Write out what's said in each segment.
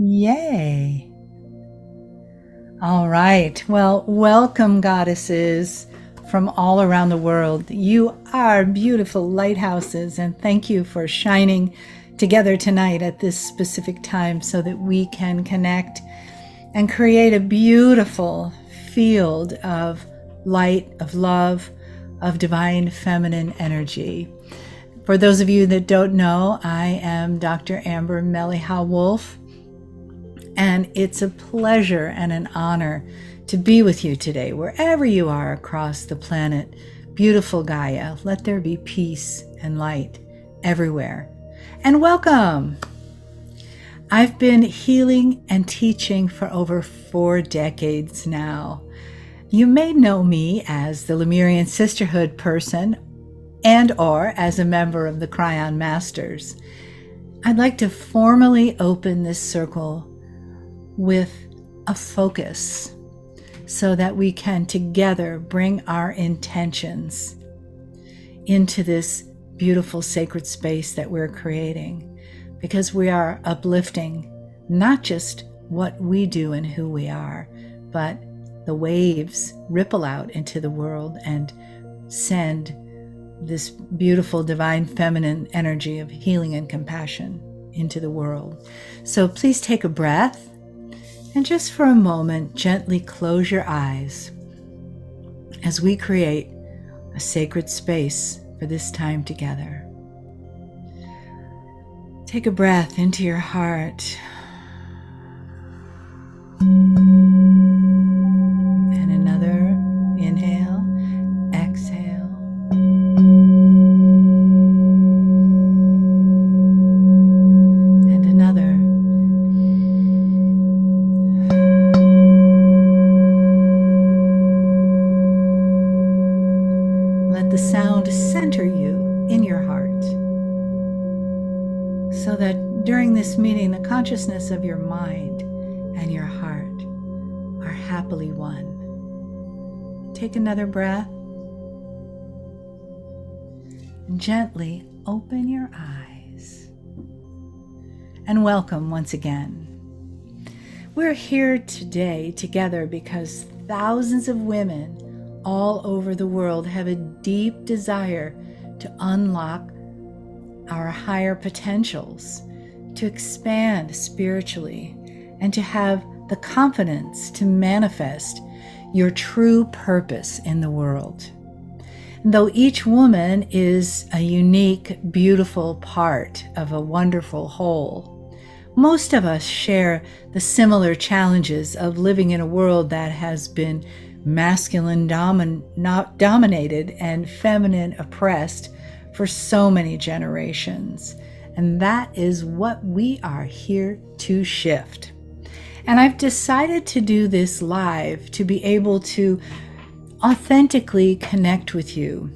Yay. All right. Well, welcome, goddesses from all around the world. You are beautiful lighthouses, and thank you for shining together tonight at this specific time so that we can connect and create a beautiful field of light, of love, of divine feminine energy. For those of you that don't know, I am Dr. Amber Mele'ha Wolf, and it's a pleasure and an honor to be with you today, wherever you are across the planet. Beautiful Gaia, let there be peace and light everywhere. And welcome! I've been healing and teaching for over 4 decades now. You may know me as the Lemurian Sisterhood person and or as a member of the Kryon Masters. I'd like to formally open this circle with a focus so that we can together bring our intentions into this beautiful sacred space that we're creating, because we are uplifting not just what we do and who we are, but the waves ripple out into the world and send this beautiful divine feminine energy of healing and compassion into the world. So please take a breath and just for a moment gently close your eyes as we create a sacred space for this time together. Take a breath into your heart and another inhale, exhale. And another. Let the sound center you in your heart so that during this meeting, the consciousness of your mind and your heart are happily one. Take another breath and gently open your eyes. And welcome once again. We're here today together because thousands of women all over the world have a deep desire to unlock our higher potentials, to expand spiritually, and to have the confidence to manifest your true purpose in the world. And though each woman is a unique, beautiful part of a wonderful whole, most of us share the similar challenges of living in a world that has been masculine dominated and feminine oppressed for so many generations. And that is what we are here to shift. And I've decided to do this live to be able to authentically connect with you.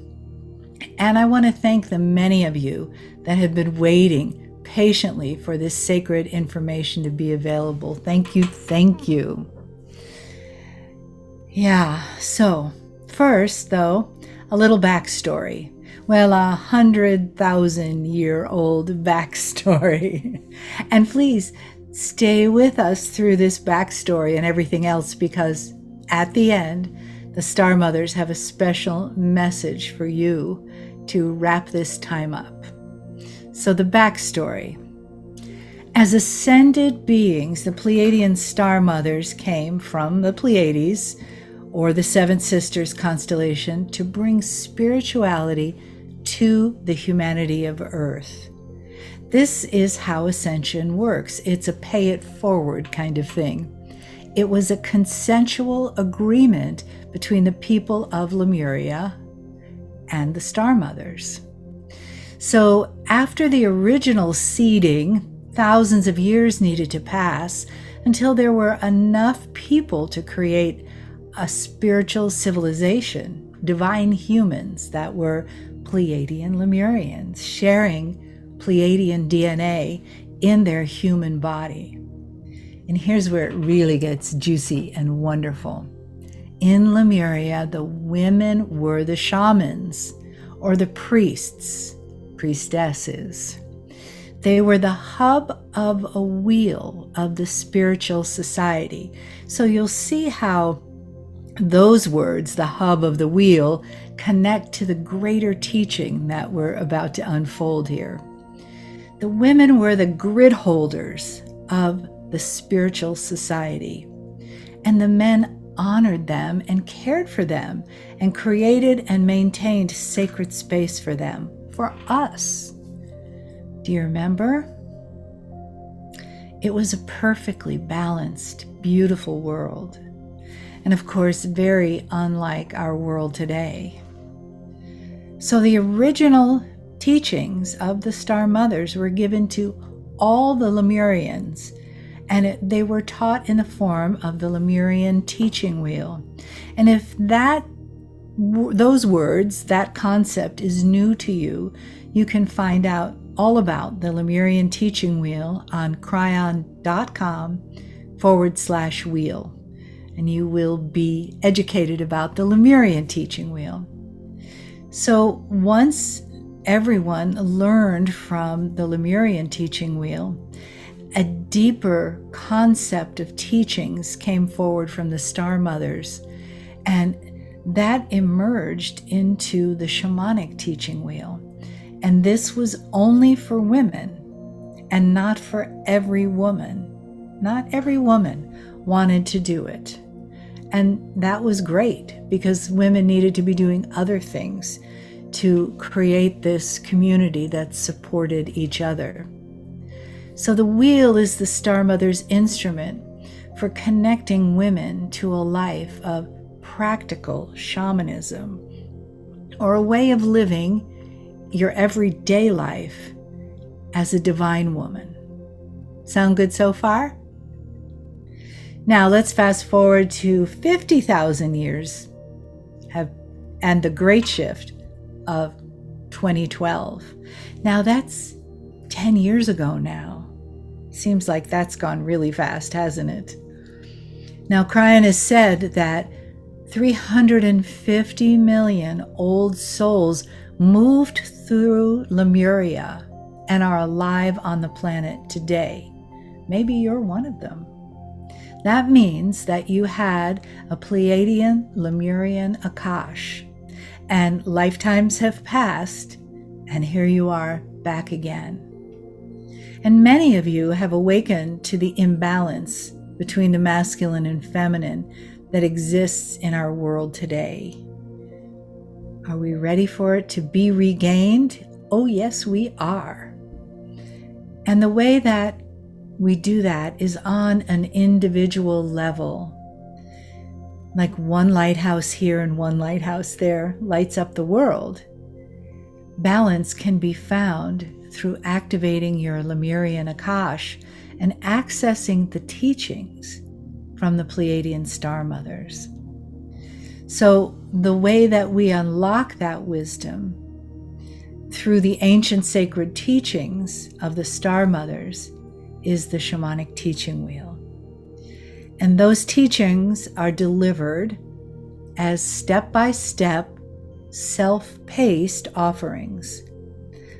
And I want to thank the many of you that have been waiting patiently for this sacred information to be available. Thank you, thank you. Yeah, so first though, a little backstory. Well, 100,000-year-old backstory. And please stay with us through this backstory and everything else, because at the end, the Star Mothers have a special message for you to wrap this time up. So the backstory. As ascended beings, the Pleiadian Star Mothers came from the Pleiades, or the Seven Sisters constellation, to bring spirituality to the humanity of Earth. This is how ascension works. It's a pay it forward kind of thing. It was a consensual agreement between the people of Lemuria and the Star Mothers. So after the original seeding, thousands of years needed to pass until there were enough people to create a spiritual civilization, divine humans that were Pleiadian Lemurians, sharing Pleiadian DNA in their human body. And here's where it really gets juicy and wonderful. In Lemuria, the women were the shamans, or the priests, priestesses. They were the hub of a wheel of the spiritual society. So you'll see how those words, the hub of the wheel, connect to the greater teaching that we're about to unfold here. The women were the grid holders of the spiritual society, and the men honored them and cared for them and created and maintained sacred space for them, for us. Do you remember? It was a perfectly balanced, beautiful world. And of course, very unlike our world today. So the original teachings of the Star Mothers were given to all the Lemurians, and they were taught in the form of the Lemurian teaching wheel. And if those words, that concept is new to you, you can find out all about the Lemurian teaching wheel on kryon.com/wheel. And you will be educated about the Lemurian teaching wheel. So once everyone learned from the Lemurian teaching wheel, a deeper concept of teachings came forward from the Star Mothers, and that emerged into the Shamanic teaching wheel. And this was only for women and not for every woman. Not every woman wanted to do it. And that was great because women needed to be doing other things to create this community that supported each other. So the wheel is the Star Mother's instrument for connecting women to a life of practical shamanism, or a way of living your everyday life as a divine woman. Sound good so far? Now let's fast forward to 50,000 years and the great shift of 2012. Now that's 10 years ago now. Seems like that's gone really fast, hasn't it? Now Kryon has said that 350 million old souls moved through Lemuria and are alive on the planet today. Maybe you're one of them. That means that you had a Pleiadian Lemurian Akash, and lifetimes have passed, and here you are back again. And many of you have awakened to the imbalance between the masculine and feminine that exists in our world today. Are we ready for it to be regained? Oh, yes, we are. And the way that we do that is on an individual level. Like one lighthouse here and one lighthouse there lights up the world. Balance can be found through activating your Lemurian Akash and accessing the teachings from the Pleiadian Star Mothers. So the way that we unlock that wisdom through the ancient sacred teachings of the Star Mothers is the Shamanic teaching wheel. And those teachings are delivered as step-by-step, self-paced offerings.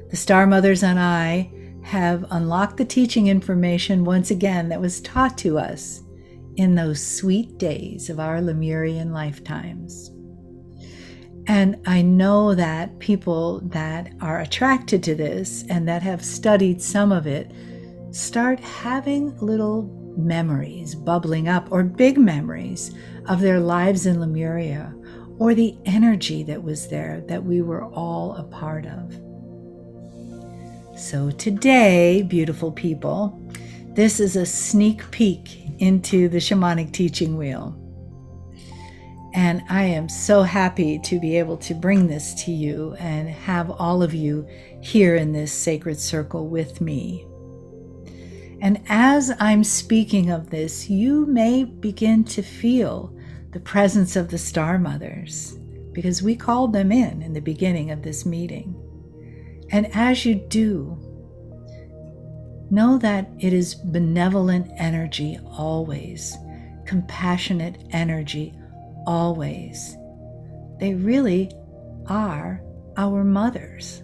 The Star Mothers and I have unlocked the teaching information once again that was taught to us in those sweet days of our Lemurian lifetimes. And I know that people that are attracted to this and that have studied some of it start having little memories bubbling up, or big memories of their lives in Lemuria, or the energy that was there that we were all a part of. So today, beautiful people, this is a sneak peek into the Shamanic teaching wheel. And I am so happy to be able to bring this to you and have all of you here in this sacred circle with me. And as I'm speaking of this, you may begin to feel the presence of the Star Mothers, because we called them in the beginning of this meeting. And as you do, know that it is benevolent energy always, compassionate energy always. They really are our mothers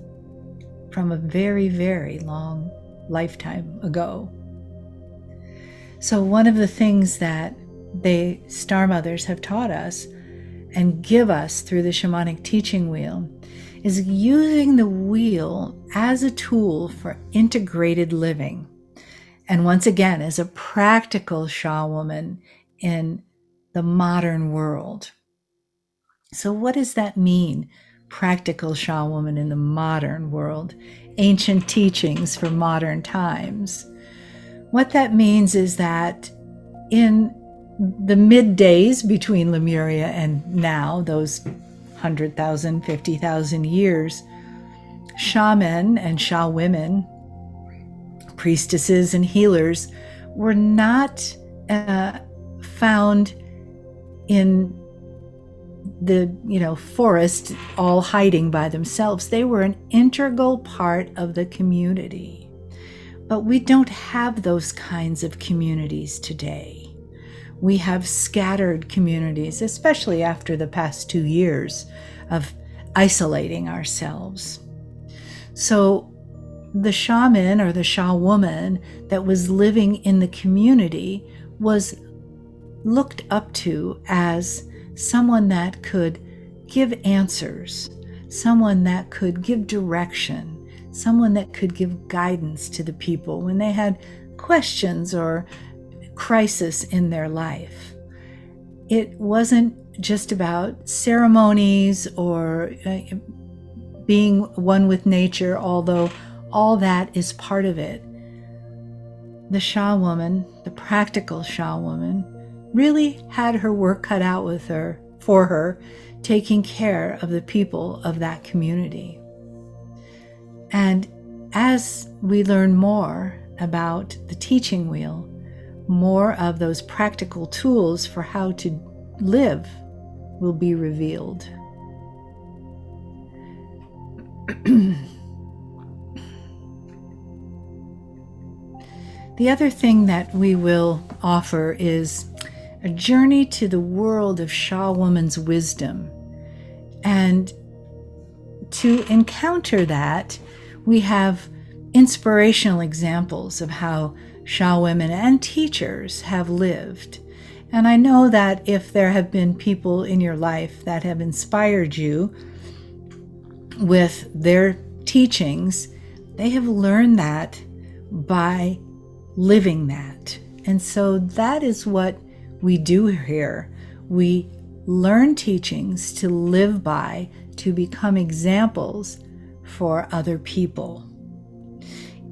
from a very, very long lifetime ago. So one of the things that the Star Mothers have taught us and give us through the shamanic teaching wheel is using the wheel as a tool for integrated living. And once again, as a practical ShaWoman in the modern world. So what does that mean? Practical ShaWoman in the modern world. Ancient teachings for modern times. What that means is that in the mid-days between Lemuria and now, those 100,000, 50,000 years, shaman and ShaWomen, priestesses and healers, were not found in the forest all hiding by themselves. They were an integral part of the community. But we don't have those kinds of communities today. We have scattered communities, especially after the past 2 years of isolating ourselves. So the shaman or the ShaWoman that was living in the community was looked up to as someone that could give answers, someone that could give direction, someone that could give guidance to the people when they had questions or crisis in their life. It wasn't just about ceremonies or being one with nature, although all that is part of it. The ShaWoman, the practical ShaWoman, really had her work cut out for her, taking care of the people of that community. And as we learn more about the teaching wheel, more of those practical tools for how to live will be revealed. The other thing that we will offer is a journey to the world of ShaWoman's wisdom. And to encounter that, we have inspirational examples of how ShaWomen and teachers have lived. And I know that if there have been people in your life that have inspired you with their teachings, they have learned that by living that. And so that is what we do here. We learn teachings to live by, to become examples for other people.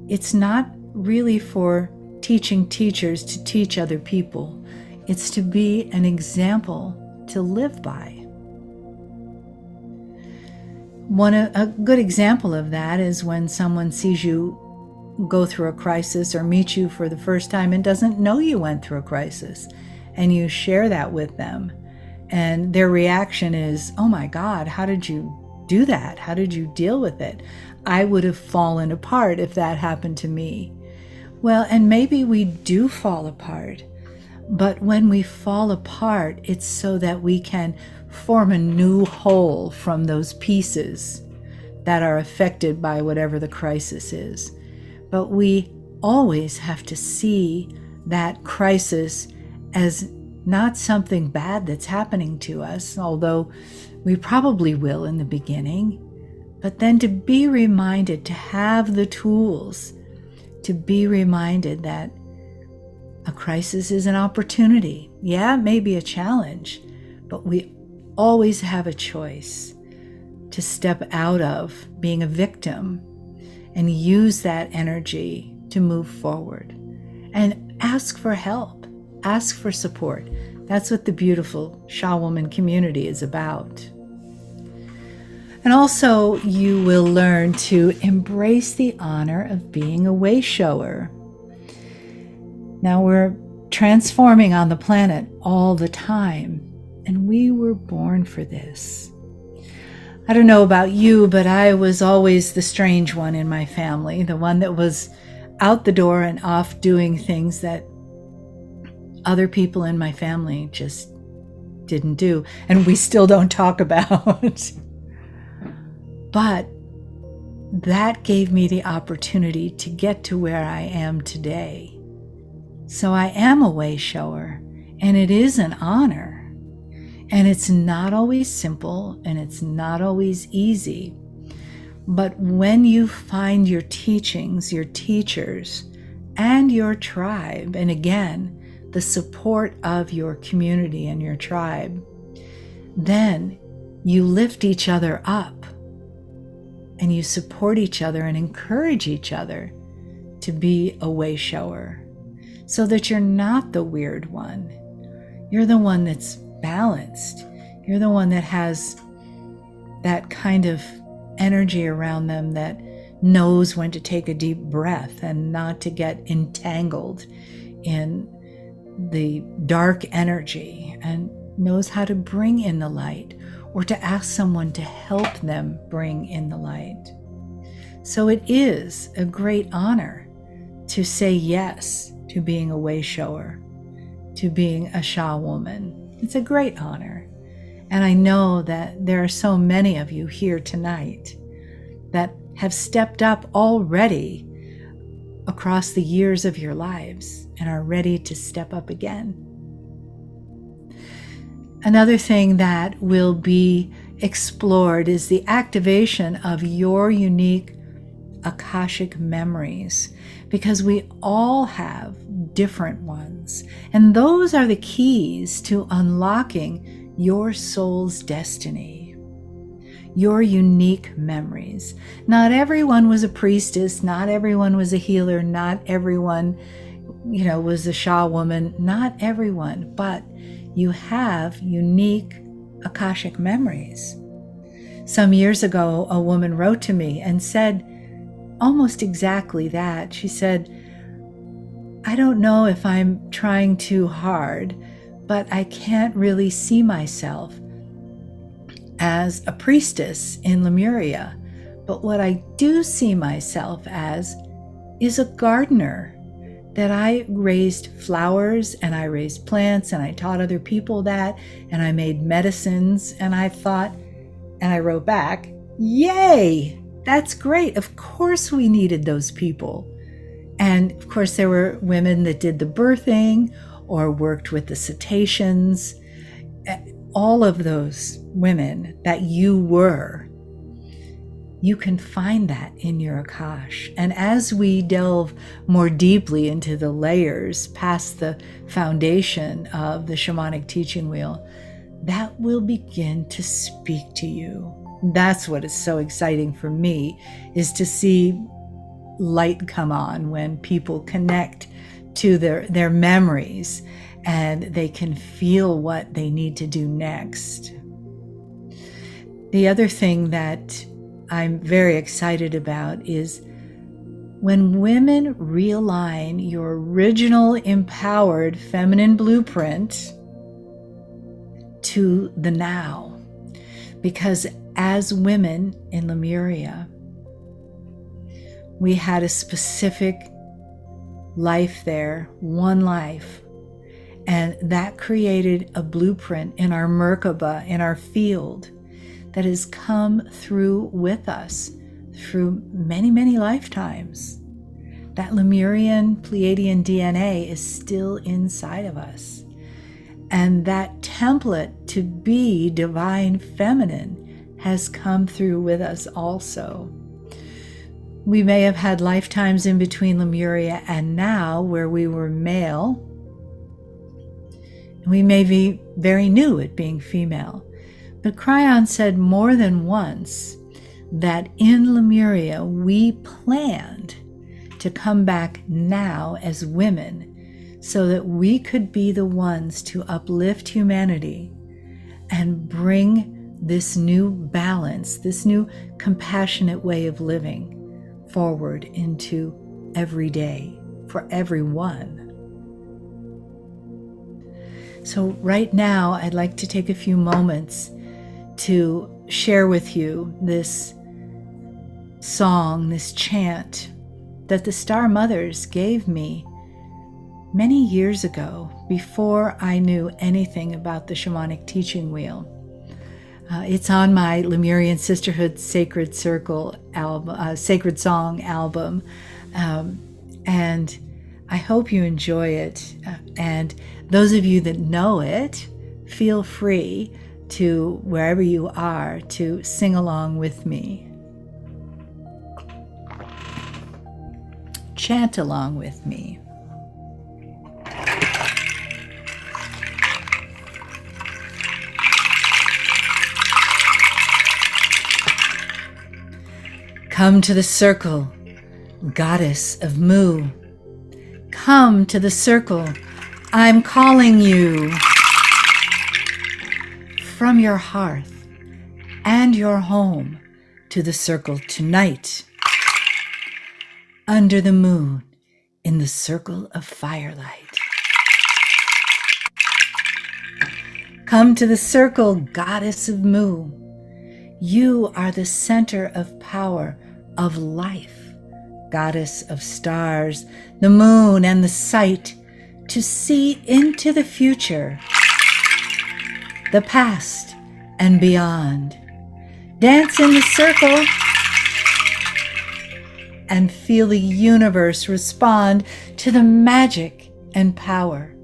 It's not really for teaching teachers to teach other people. It's to be an example to live by. A good example of that is when someone sees you go through a crisis or meet you for the first time and doesn't know you went through a crisis, and you share that with them, and their reaction is, "Oh my God, how did you do that? How did you deal with it? I would have fallen apart if that happened to me." Well, and maybe we do fall apart, but when we fall apart, it's so that we can form a new whole from those pieces that are affected by whatever the crisis is. But we always have to see that crisis as not something bad that's happening to us, although we probably will in the beginning, but then to be reminded, to have the tools, to be reminded that a crisis is an opportunity. Yeah, it may be a challenge, but we always have a choice to step out of being a victim and use that energy to move forward and ask for help, ask for support. That's what the beautiful ShaWoman community is about. And also, you will learn to embrace the honor of being a wayshower. Now, we're transforming on the planet all the time, and we were born for this. I don't know about you, but I was always the strange one in my family, the one that was out the door and off doing things that other people in my family just didn't do, and we still don't talk about. But that gave me the opportunity to get to where I am today. So I am a way shower, and it is an honor. And it's not always simple, and it's not always easy. But when you find your teachings, your teachers, and your tribe, and again, the support of your community and your tribe, then you lift each other up, and you support each other and encourage each other to be a way shower, so that you're not the weird one. You're the one that's balanced. You're the one that has that kind of energy around them that knows when to take a deep breath and not to get entangled in the dark energy, and knows how to bring in the light, or to ask someone to help them bring in the light. So it is a great honor to say yes to being a way shower, to being a ShaWomen. It's a great honor. And I know that there are so many of you here tonight that have stepped up already across the years of your lives and are ready to step up again. Another thing that will be explored is the activation of your unique Akashic memories, because we all have different ones, and those are the keys to unlocking your soul's destiny, your unique memories. Not everyone was a priestess, not everyone was a healer, not everyone, was a ShaWomen, not everyone, but you have unique Akashic memories. Some years ago, a woman wrote to me and said almost exactly that. She said, I don't know if I'm trying too hard, but I can't really see myself as a priestess in Lemuria. But what I do see myself as is a gardener, that I raised flowers and I raised plants and I taught other people that, and I made medicines, and I thought, and I wrote back, yay, that's great. Of course we needed those people. And of course there were women that did the birthing or worked with the cetaceans. All of those women that you were, you can find that in your Akash. And as we delve more deeply into the layers past the foundation of the shamanic teaching wheel, that will begin to speak to you. That's what is so exciting for me, is to see light come on when people connect to their memories and they can feel what they need to do next. The other thing that I'm very excited about is when women realign your original empowered feminine blueprint to the now. Because as women in Lemuria, we had a specific life there, one life, and that created a blueprint in our Merkaba, in our field, that has come through with us through many, many lifetimes. That Lemurian Pleiadian DNA is still inside of us. And that template to be divine feminine has come through with us also. We may have had lifetimes in between Lemuria and now where we were male. We may be very new at being female. But Kryon said more than once that in Lemuria we planned to come back now as women so that we could be the ones to uplift humanity and bring this new balance, this new compassionate way of living forward into every day for everyone. So right now, I'd like to take a few moments to share with you this song, this chant that the Star Mothers gave me many years ago, before I knew anything about the shamanic teaching wheel. It's on my Lemurian Sisterhood Sacred Circle album, Sacred Song album, and I hope you enjoy it. And those of you that know it, feel free to, wherever you are, to sing along with me. Chant along with me. Come to the circle, goddess of Mu. Come to the circle, I'm calling you. From your hearth and your home to the circle tonight. Under the moon, in the circle of firelight. Come to the circle, goddess of Mu. You are the center of power, of life, goddess of stars, the moon, and the sight, to see into the future, the past, and beyond. Dance in the circle and feel the universe respond to the magic and power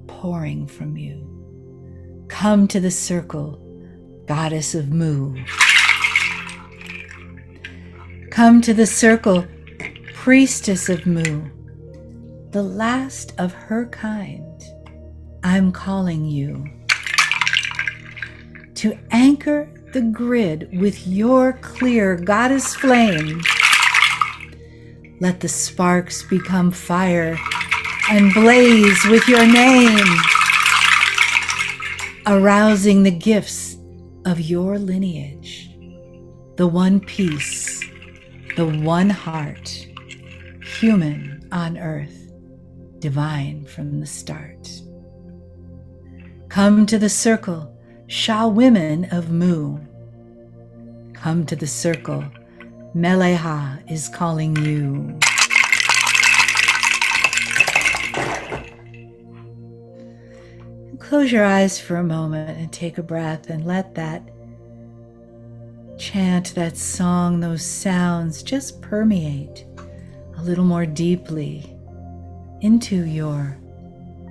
pouring from you. Come to the circle, goddess of Mu. Come to the circle, priestess of Mu, the last of her kind. I'm calling you to anchor the grid with your clear goddess flame. Let the sparks become fire and blaze with your name, arousing the gifts of your lineage, the one piece, the one heart, human on earth, divine from the start. Come to the circle, ShaWomen of Mu. Come to the circle, Mele'ha is calling you. Close your eyes for a moment and take a breath and let that chant, that song, those sounds just permeate a little more deeply into your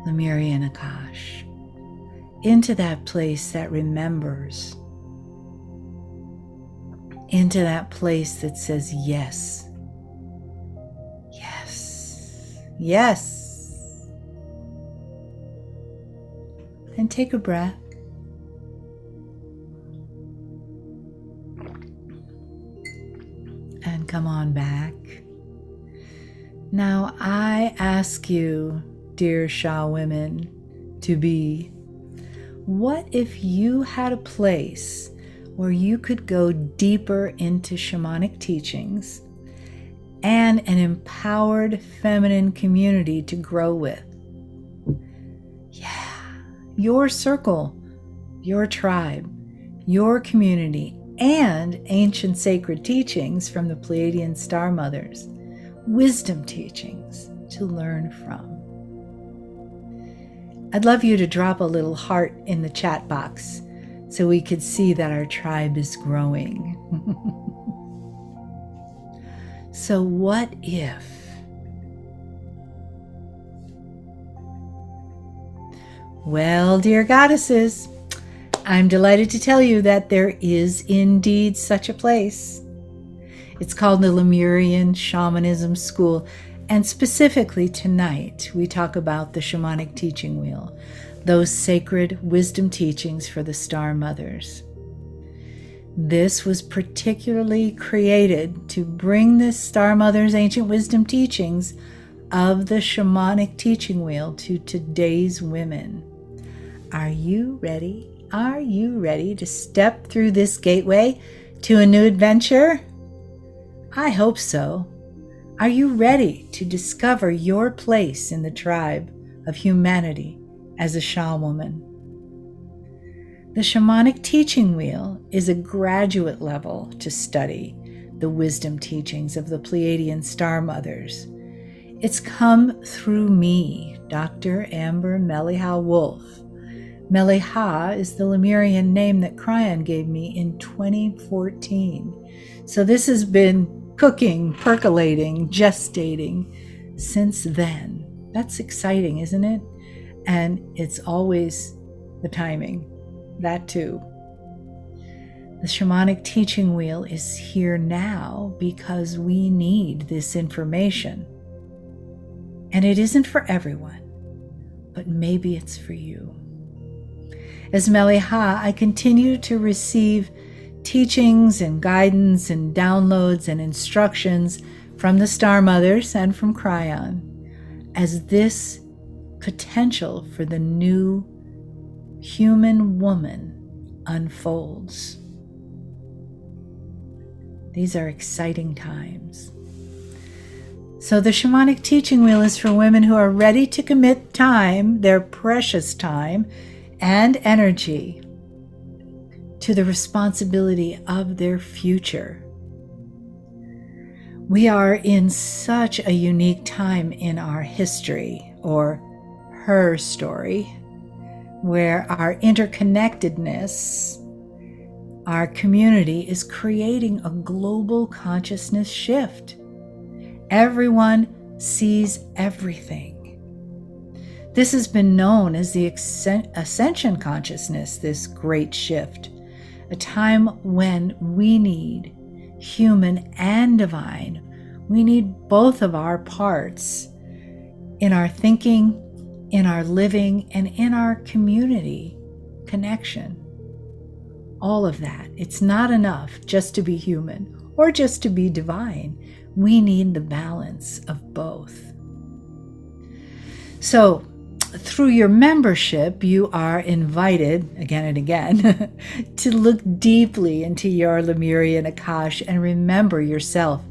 Lemurian Akash, into that place that remembers, into that place that says yes, yes, yes. And take a breath. And come on back. Now I ask you, dear ShaWomen, to be, what if you had a place where you could go deeper into shamanic teachings and an empowered feminine community to grow with? Yeah, your circle, your tribe, your community, and ancient sacred teachings from the Pleiadian Star Mothers, wisdom teachings to learn from. I'd love you to drop a little heart in the chat box so we could see that our tribe is growing. So what if? Well, dear goddesses, I'm delighted to tell you that there is indeed such a place. It's called the Lemurian Shamanism School, and specifically tonight we talk about the Shamanic Teaching Wheel, those sacred wisdom teachings for the Star Mothers. This was particularly created to bring the Star Mothers' ancient wisdom teachings of the Shamanic Teaching Wheel to today's women. Are you ready? Are you ready to step through this gateway to a new adventure? I hope so. Are you ready to discover your place in the tribe of humanity as a ShaWoman? The Shamanic Teaching Wheel is a graduate level to study the wisdom teachings of the Pleiadian Star Mothers. It's come through me, Dr. Amber Mele'ha Wolf, Mele'ha is the Lemurian name that Kryon gave me in 2014. So this has been cooking, percolating, gestating since then. That's exciting, isn't it? And it's always the timing, that too. The shamanic teaching wheel is here now because we need this information. And it isn't for everyone, but maybe it's for you. As Mele'ha, I continue to receive teachings and guidance and downloads and instructions from the Star Mothers and from Kryon as this potential for the new human woman unfolds. These are exciting times. So the shamanic teaching wheel is for women who are ready to commit time, their precious time and energy, to the responsibility of their future. We are in such a unique time in our history, or her story, where our interconnectedness, our community is creating a global consciousness shift. Everyone sees everything. This has been known as the ascension consciousness, this great shift, a time when we need human and divine. We need both of our parts in our thinking, in our living, and in our community connection. All of that. It's not enough just to be human or just to be divine. We need the balance of both. So, through your membership, you are invited again and again to look deeply into your Lemurian Akash and remember yourself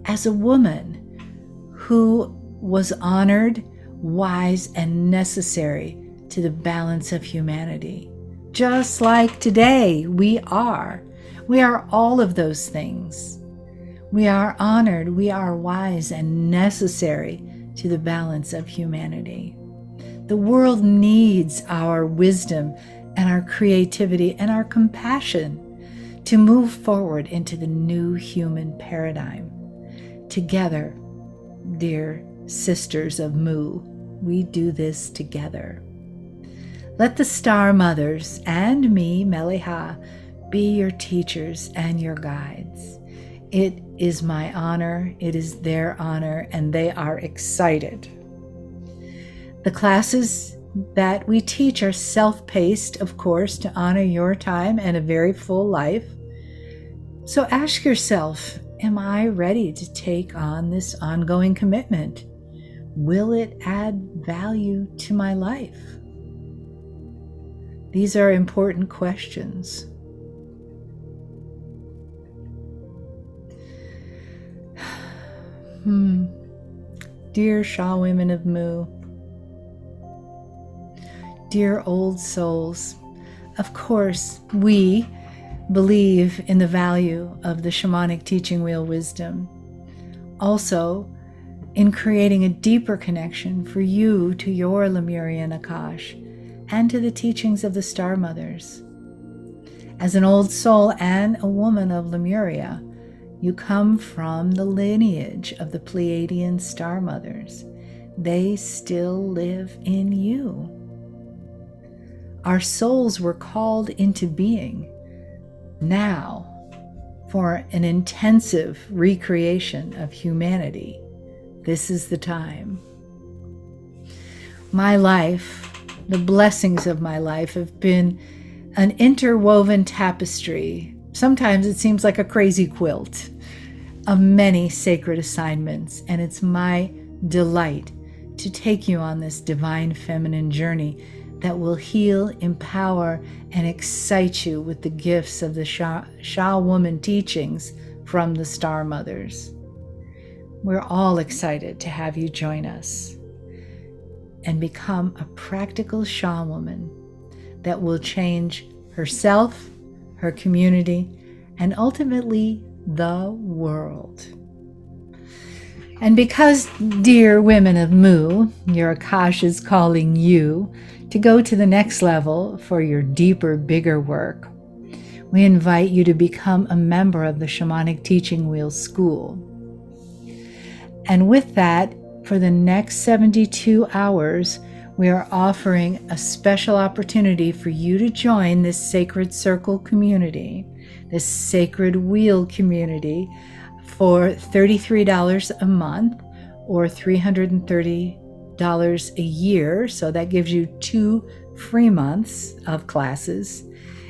as a woman who was honored, wise, and necessary to the balance of humanity. Just like today, we are. We are all of those things. We are honored, we are wise, and necessary to the balance of humanity. The world needs our wisdom and our creativity and our compassion to move forward into the new human paradigm. Together, dear sisters of Mu, we do this together. Let the Star Mothers and me, Mele'ha, be your teachers and your guides. It is my honor, it is their honor, and they are excited. The classes that we teach are self-paced, of course, to honor your time and a very full life. So ask yourself, am I ready to take on this ongoing commitment? Will it add value to my life? These are important questions. Dear ShaWomen of Mu, dear old souls, of course, we believe in the value of the shamanic teaching wheel wisdom. Also, in creating a deeper connection for you to your Lemurian Akash and to the teachings of the Star Mothers. As an old soul and a woman of Lemuria, you come from the lineage of the Pleiadian Star Mothers. They still live in you. Our souls were called into being now for an intensive recreation of humanity. This is the time. My life, the blessings of my life, have been an interwoven tapestry. Sometimes it seems like a crazy quilt of many sacred assignments, and it's my delight to take you on this divine feminine journey that will heal, empower, and excite you with the gifts of the ShaWomen teachings from the Star Mothers. We're all excited to have you join us and become a practical ShaWoman that will change herself, her community, and ultimately the world. And because, dear women of Mu, your Akash is calling you to go to the next level for your deeper, bigger work, we invite you to become a member of the Shamanic Teaching Wheel School. And with that, for the next 72 hours, we are offering a special opportunity for you to join this sacred circle community, this sacred wheel community, for $33 a month or $330 a year. So that gives you 2 free months of classes.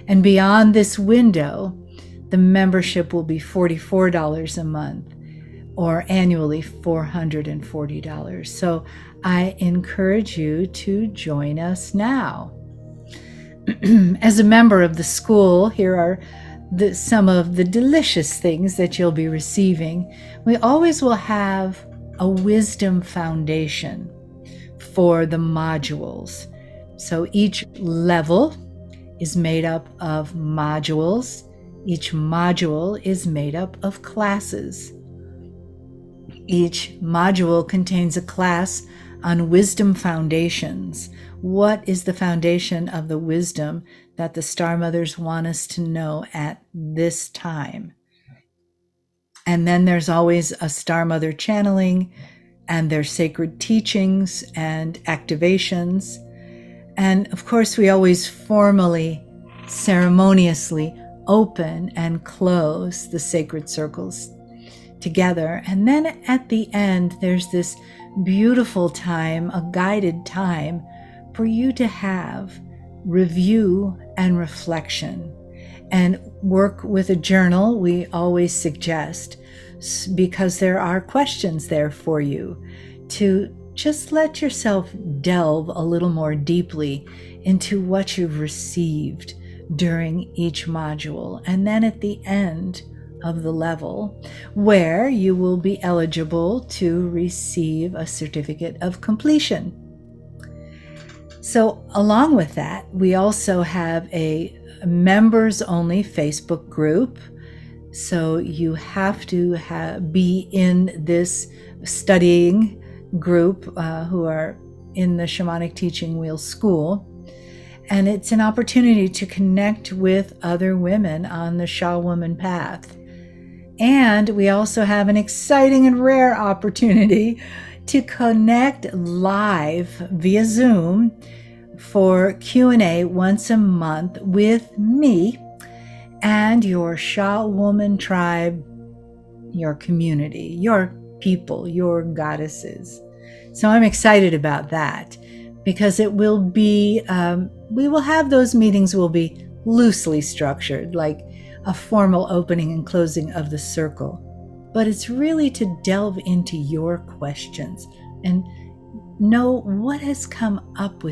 And beyond this window, the membership will be $44 a month or annually $440. So I encourage you to join us now. As a member of the school, here are some of the delicious things that you'll be receiving. We always will have a wisdom foundation for the modules. So each level is made up of modules. Each module is made up of classes. Each module contains a class on wisdom foundations. What is the foundation of the wisdom that the Star Mothers want us to know at this time? And then there's always a Star Mother channeling and their sacred teachings and activations. And of course, we always formally, ceremoniously open and close the sacred circles together. And then at the end, there's this beautiful time, a guided time for you to have review and reflection and work with a journal. We always suggest, because there are questions there for you, to just let yourself delve a little more deeply into what you've received during each module. And then at the end of the level, where you will be eligible to receive a certificate of completion. So along with that, we also have a members only Facebook group. So you have to be in this studying group who are in the Shamanic Teaching Wheel School. And it's an opportunity to connect with other women on the ShaWomen path. And we also have an exciting and rare opportunity to connect live via Zoom for Q&A once a month with me and your ShaWomen tribe, your community, your people, your goddesses. So I'm excited about that because it will be, we will have those meetings will be loosely structured, like a formal opening and closing of the circle. But it's really to delve into your questions and know what has come up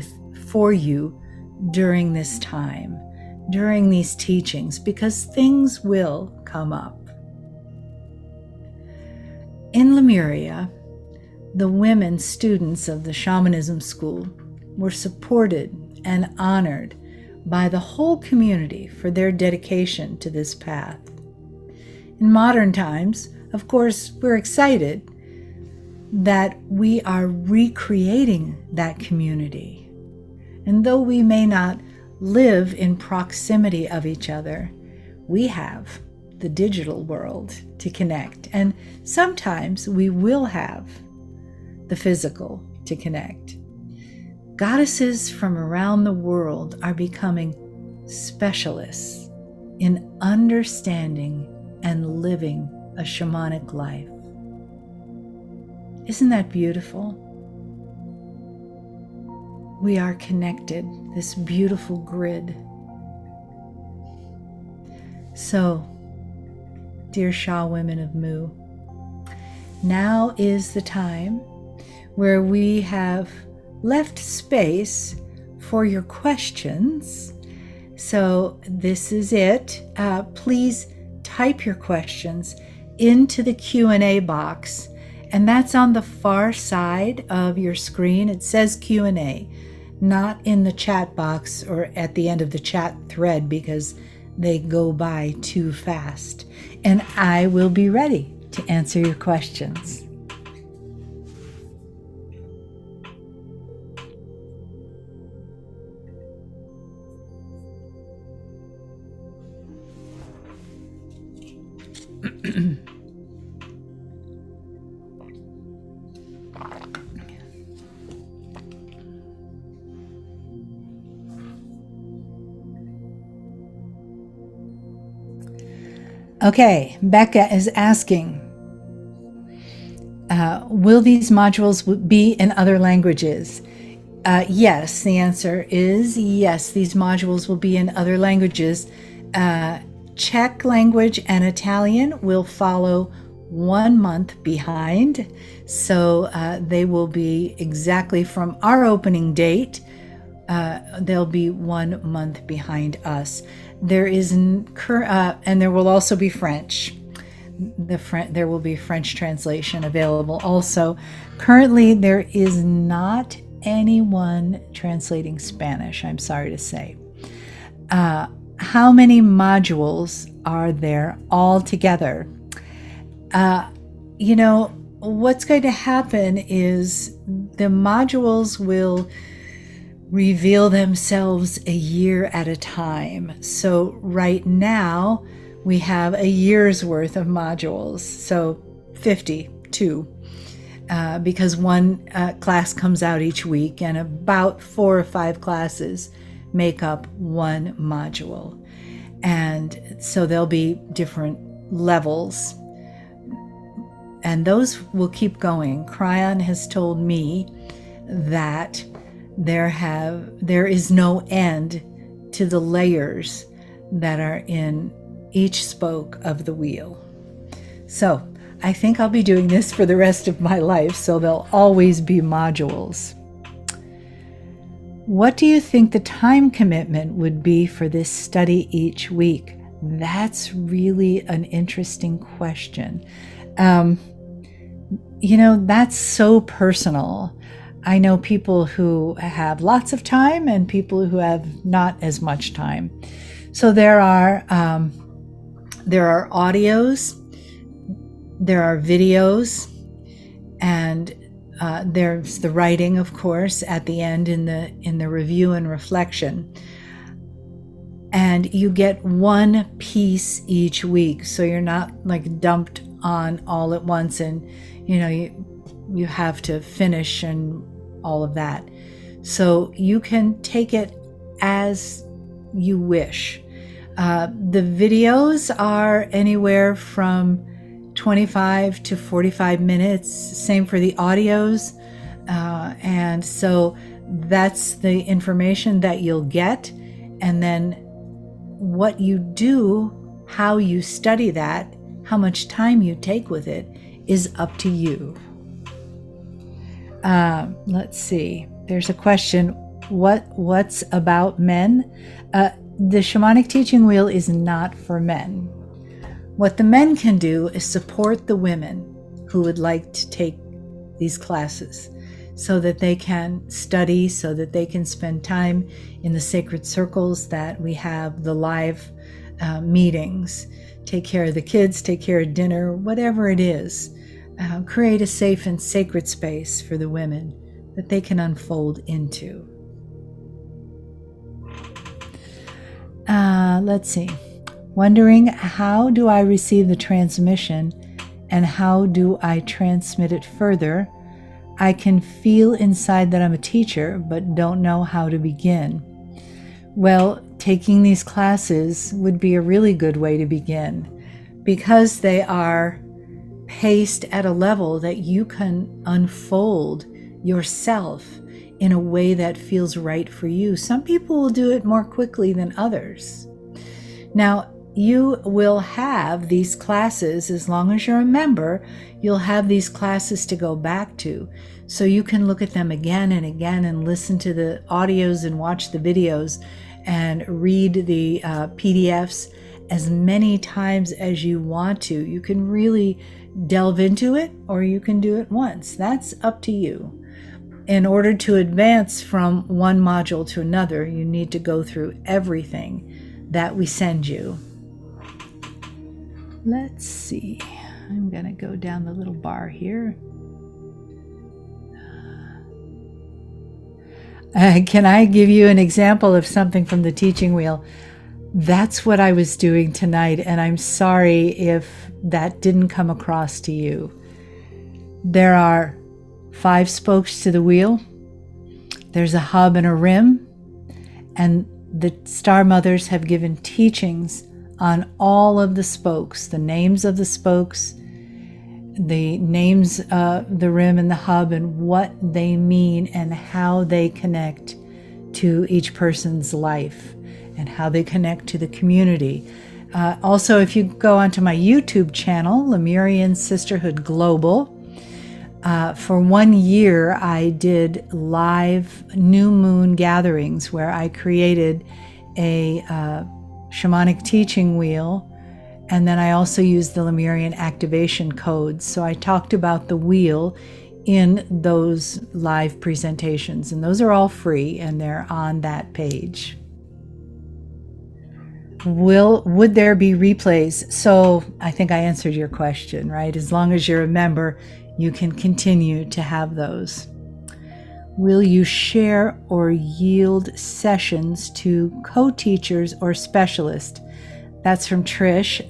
for you during this time, during these teachings, because things will come up. In Lemuria, the women students of the shamanism school were supported and honored by the whole community for their dedication to this path. In modern times, of course, we're excited that we are recreating that community. And though we may not live in proximity of each other, we have the digital world to connect. And sometimes we will have the physical to connect. Goddesses from around the world are becoming specialists in understanding and living a shamanic life. Isn't that beautiful? We are connected, this beautiful grid. So, dear ShaWomen of Mu, now is the time where we have left space for your questions. So this is it. Please type your questions into the Q&A box, and that's on the far side of your screen. It says Q&A, not in the chat box or at the end of the chat thread, because they go by too fast. And I will be ready to answer your questions. Okay, Becca is asking, will these modules be in other languages? Yes, the answer is yes, these modules will be in other languages. Czech language and Italian will follow 1 month behind. So they will be exactly from our opening date. They'll be 1 month behind us. There is, and there will also be French. There will be French translation available also. Currently, there is not anyone translating Spanish, I'm sorry to say. How many modules are there altogether? You know, what's going to happen is the modules will reveal themselves a year at a time. So right now we have a year's worth of modules, so 52, because one class comes out each week, and about 4 or 5 classes make up one module. And so there'll be different levels, and those will keep going. Kryon has told me that there is no end to the layers that are in each spoke of the wheel. So I think I'll be doing this for the rest of my life, so there'll always be modules. What do you think the time commitment would be for this study each week? That's really an interesting question. You know, that's so personal. I know people who have lots of time and people who have not as much time. So there are audios, there are videos, and there's the writing, of course, at the end in the review and reflection. And you get one piece each week, so you're not like dumped on all at once, and you know you have to finish and all of that. So you can take it as you wish. The videos are anywhere from 25 to 45 minutes, same for the audios. And so that's the information that you'll get. And then what you do, how you study that, how much time you take with it is up to you. Let's see. There's a question. What's about men? The shamanic teaching wheel is not for men. What the men can do is support the women who would like to take these classes so that they can study, so that they can spend time in the sacred circles that we have, the live meetings, take care of the kids, take care of dinner, whatever it is. Create a safe and sacred space for the women that they can unfold into. Let's see. Wondering, how do I receive the transmission and how do I transmit it further? I can feel inside that I'm a teacher, but don't know how to begin. Well, taking these classes would be a really good way to begin, because they are paced at a level that you can unfold yourself in a way that feels right for you. Some people will do it more quickly than others. Now, you will have these classes, as long as you're a member, you'll have these classes to go back to. So you can look at them again and again and listen to the audios and watch the videos and read the PDFs as many times as you want to. You can really delve into it, or you can do it once. That's up to you. In order to advance from one module to another, you need to go through everything that we send you. Let's see. I'm going to go down the little bar here. Can I give you an example of something from the teaching wheel? That's what I was doing tonight, and I'm sorry if that didn't come across to you. There are 5 spokes to the wheel. There's a hub and a rim, and the Star Mothers have given teachings on all of the spokes, the names of the spokes, the names of the rim and the hub, and what they mean and how they connect to each person's life and how they connect to the community. Also, if you go onto my YouTube channel, Lemurian Sisterhood Global, for 1 year I did live new moon gatherings where I created a shamanic teaching wheel, and then I also used the Lemurian activation codes. So I talked about the wheel in those live presentations, and those are all free and they're on that page. Would there be replays? So I think I answered your question, right? As long as you're a member, you can continue to have those. Will you share or yield sessions to co-teachers or specialists? That's from Trish.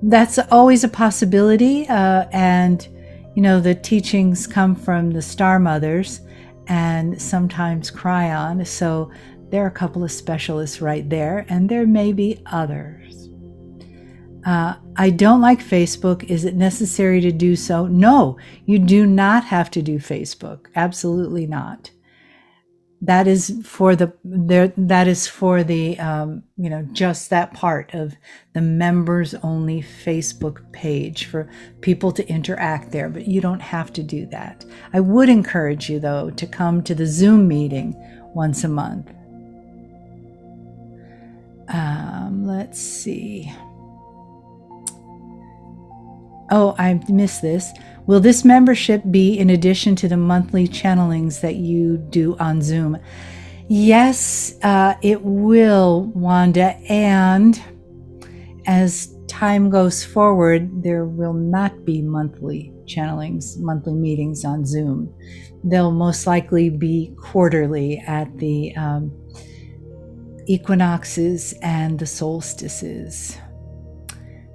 That's always a possibility. And, you know, the teachings come from the Star Mothers and sometimes Kryon. So there are a couple of specialists right there, and there may be others. I don't like Facebook. Is it necessary to do so? No, you do not have to do Facebook. Absolutely not. That is for the you know, just that part of the members only Facebook page for people to interact there, but you don't have to do that. I would encourage you though to come to the Zoom meeting once a month. Let's see. Oh, I missed this. Will this membership be in addition to the monthly channelings that you do on Zoom? Yes, it will, Wanda. And as time goes forward, there will not be monthly channelings, monthly meetings on Zoom. They'll most likely be quarterly at the equinoxes and the solstices.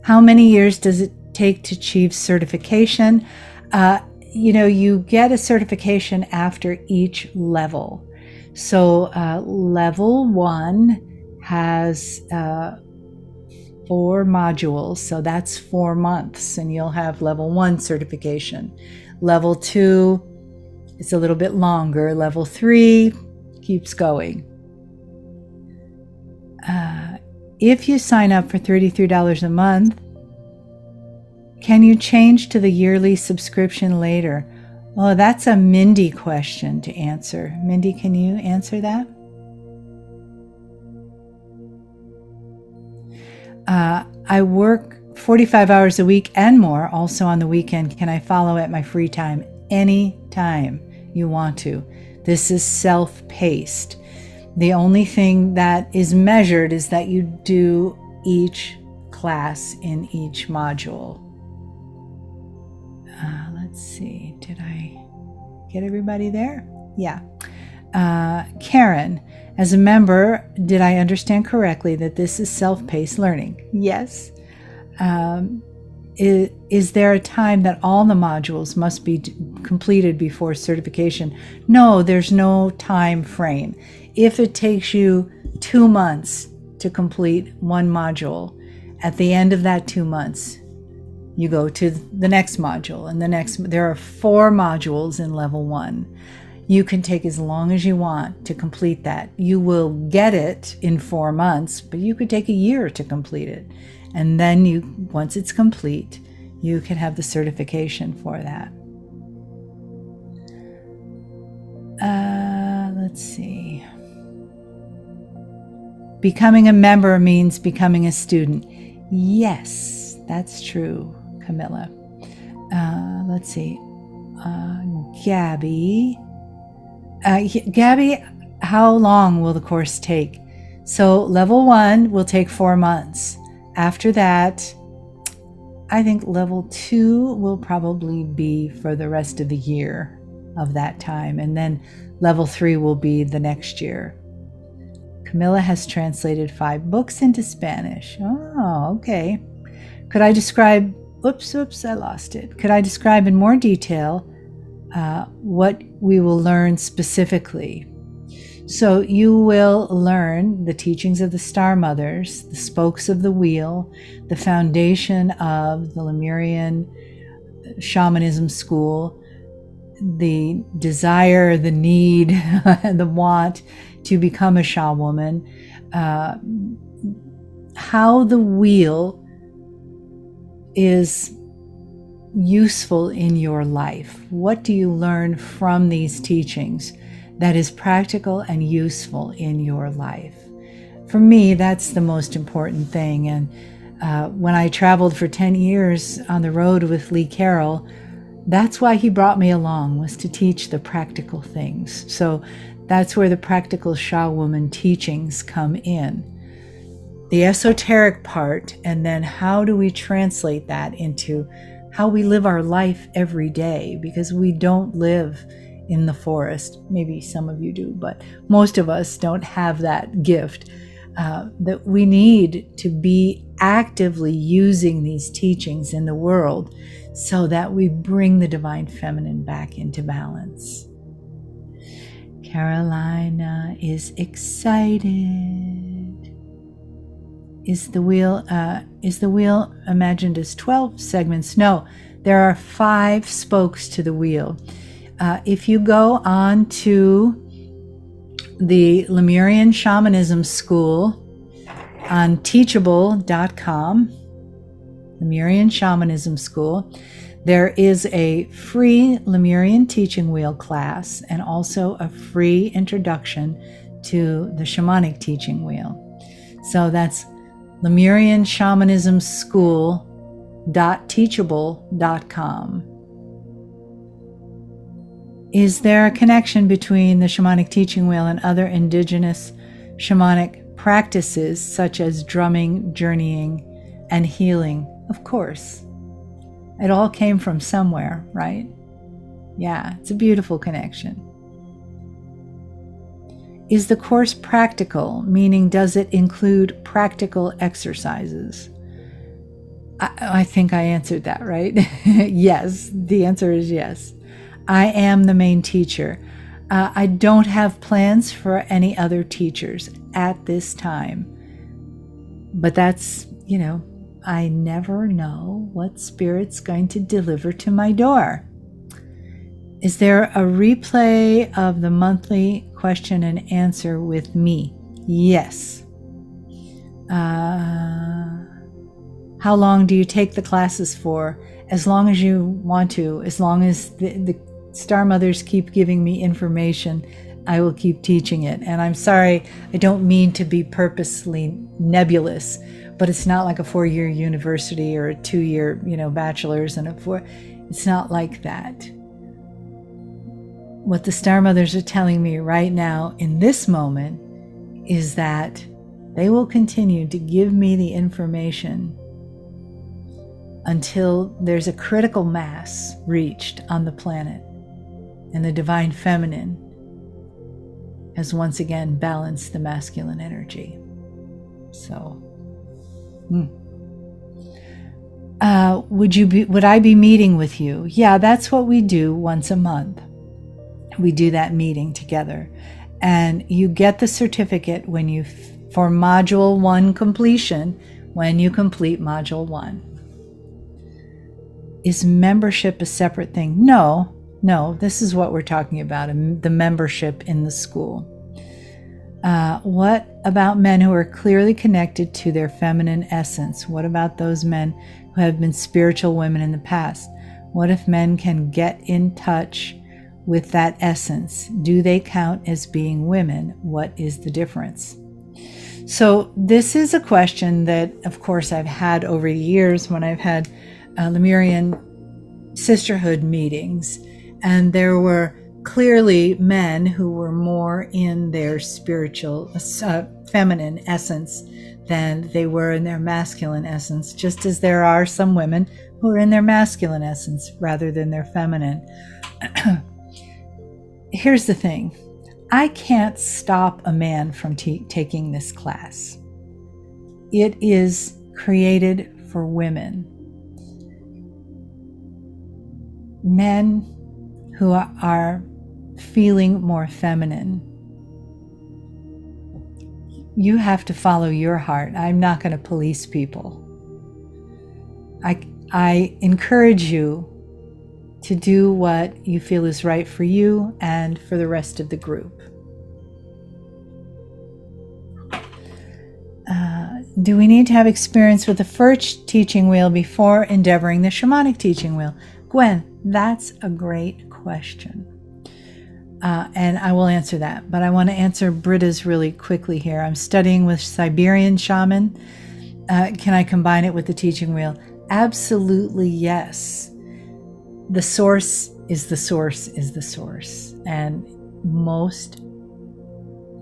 How many years does it take to achieve certification? You know, you get a certification after each level. So level 1 has 4 modules, so that's 4 months, and you'll have level 1 certification. Level 2 is a little bit longer. Level 3 keeps going. If you sign up for $33 a month, can you change to the yearly subscription later? Oh, that's a Mindy question to answer. Mindy, can you answer that? I work 45 hours a week and more, also on the weekend. Can I follow at my free time? Any time you want to. This is self-paced. The only thing that is measured is that you do each class in each module. Let's see, did I get everybody there? Yeah. Karen, as a member, did I understand correctly that this is self-paced learning? Yes. Is there a time that all the modules must be completed before certification? No, there's no time frame. If it takes you 2 months to complete one module, at the end of that 2 months, you go to the next module and the next. There are 4 modules in level 1. You can take as long as you want to complete that. You will get it in 4 months, but you could take a year to complete it. And then once it's complete, you can have the certification for that. Let's see. Becoming a member means becoming a student. Yes, that's true, Camilla. Let's see. Gabby. Gabby, how long will the course take? So level 1 will take 4 months. After that, I think level 2 will probably be for the rest of the year of that time. And then level 3 will be the next year. Camilla has translated 5 books into Spanish. Oh, okay. Could I describe, oops, I lost it. Could I describe in more detail what we will learn specifically? So you will learn the teachings of the Star Mothers, the spokes of the wheel, the foundation of the Lemurian shamanism school, the desire, the need, the want to become a ShaWoman, how the wheel is useful in your life. What do you learn from these teachings that is practical and useful in your life? For me, that's the most important thing. And when I traveled for 10 years on the road with Lee Carroll, that's why he brought me along, was to teach the practical things. So that's where the practical ShaWoman teachings come in. The esoteric part, and then how do we translate that into how we live our life every day? Because we don't live in the forest. Maybe some of you do, but most of us don't have that gift. That we need to be actively using these teachings in the world so that we bring the divine feminine back into balance. Carolina is excited. Is the wheel imagined as 12 segments? No, there are 5 spokes to the wheel. If you go on to the Lemurian Shamanism School on teachable.com, Lemurian Shamanism School, there is a free Lemurian teaching wheel class and also a free introduction to the Shamanic teaching wheel. So that's Lemurian Shamanism School.teachable.com. Is there a connection between the Shamanic teaching wheel and other indigenous shamanic practices such as drumming, journeying, and healing? Of course. It all came from somewhere, right? Yeah, it's a beautiful connection. Is the course practical, meaning does it include practical exercises? I think I answered that, right? Yes, the answer is yes. I am the main teacher. I don't have plans for any other teachers at this time. But that's, I never know what Spirit's going to deliver to my door. Is there a replay of the monthly question and answer with me? Yes. How long do you take the classes for? As long as you want to, as long as the Star Mothers keep giving me information, I will keep teaching it. And I'm sorry, I don't mean to be purposely nebulous, but it's not like a 4-year university or a 2-year, bachelor's and it's not like that. What the Star Mothers are telling me right now in this moment is that they will continue to give me the information until there's a critical mass reached on the planet and the divine feminine has once again balanced the masculine energy. So, would I be meeting with you? Yeah, that's what we do once a month. We do that meeting together, and you get the certificate for module 1 completion when you complete module 1. Is membership a separate thing? No, this is what we're talking about, the membership in the school. What about men who are clearly connected to their feminine essence? What about those men who have been spiritual women in the past? What if men can get in touch with that essence? Do they count as being women? What is the difference? So this is a question that, of course, I've had over the years when I've had Lemurian Sisterhood meetings, and there were clearly men who were more in their spiritual, feminine essence than they were in their masculine essence, just as there are some women who are in their masculine essence rather than their feminine. Here's the thing. I can't stop a man from taking this class. It is created for women. Men who are feeling more feminine you have to follow your heart. I'm not going to police people. I encourage you to do what you feel is right for you and for the rest of the group. Do we need to have experience with the first teaching wheel before endeavoring the shamanic teaching wheel? Gwen, that's a great question. And I will answer that, but I want to answer Britta's really quickly here. I'm studying with Siberian shaman. Can I combine it with the teaching wheel? Absolutely, yes. The source is the source is the source. And most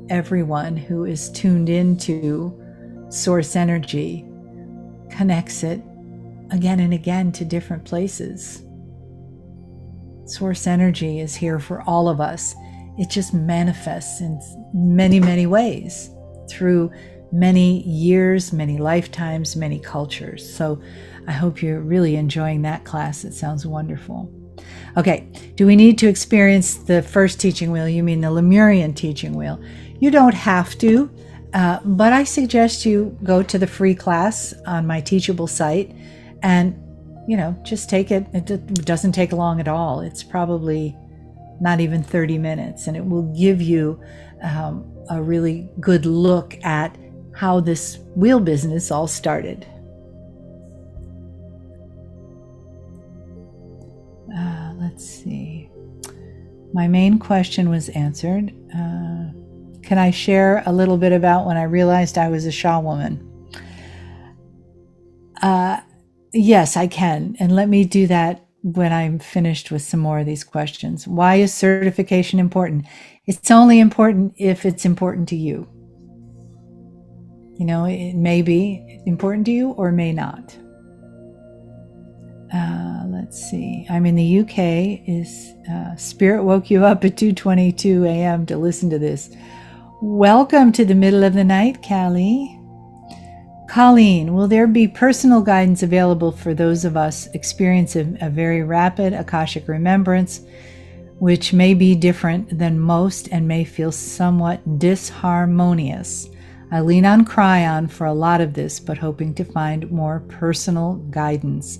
everyone who is tuned into source energy connects it again and again to different places. Source energy is here for all of us. It just manifests in many, many ways through many years, many lifetimes, many cultures. So I hope you're really enjoying that class. It sounds wonderful. Okay, do we need to experience the first teaching wheel? You mean the Lemurian teaching wheel? You don't have to, but I suggest you go to the free class on my Teachable site and, just take it. It doesn't take long at all. It's probably not even 30 minutes, and it will give you a really good look at how this wheel business all started. Let's see. My main question was answered. Can I share a little bit about when I realized I was a ShaWomen? Yes, I can. And let me do that when I'm finished with some more of these questions. Why is certification important? It's only important if it's important to you. It may be important to you or may not. Let's see. I'm in the UK. Spirit woke you up at 2:22 a.m. to listen to this. Welcome to the middle of the night, Callie. Colleen, will there be personal guidance available for those of us experiencing a very rapid Akashic remembrance, which may be different than most and may feel somewhat disharmonious? I lean on Kryon for a lot of this, but hoping to find more personal guidance.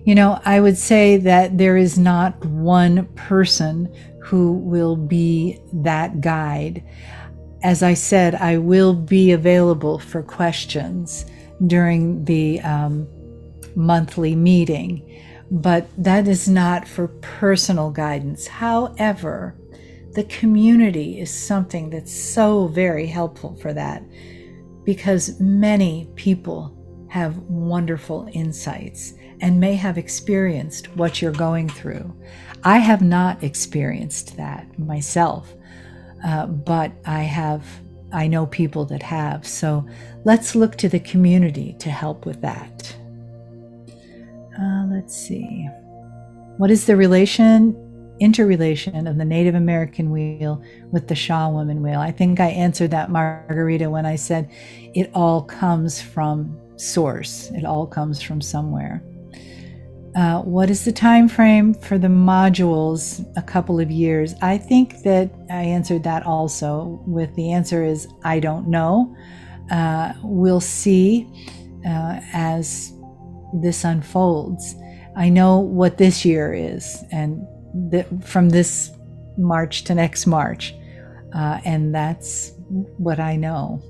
I would say that there is not one person who will be that guide. As I said, I will be available for questions during the monthly meeting, but that is not for personal guidance. However, the community is something that's so very helpful for that, because many people have wonderful insights and may have experienced what you're going through. I have not experienced that myself, but I know people that have. So let's look to the community to help with that. Let's see. What is the interrelation of the Native American wheel with the ShaWomen wheel? I think I answered that, Margarita, when I said it all comes from source. It all comes from somewhere. What is the time frame for the modules? A couple of years. I think that I answered that also with the answer is I don't know. We'll see as this unfolds. I know what this year is, and from this March to next March, and that's what I know.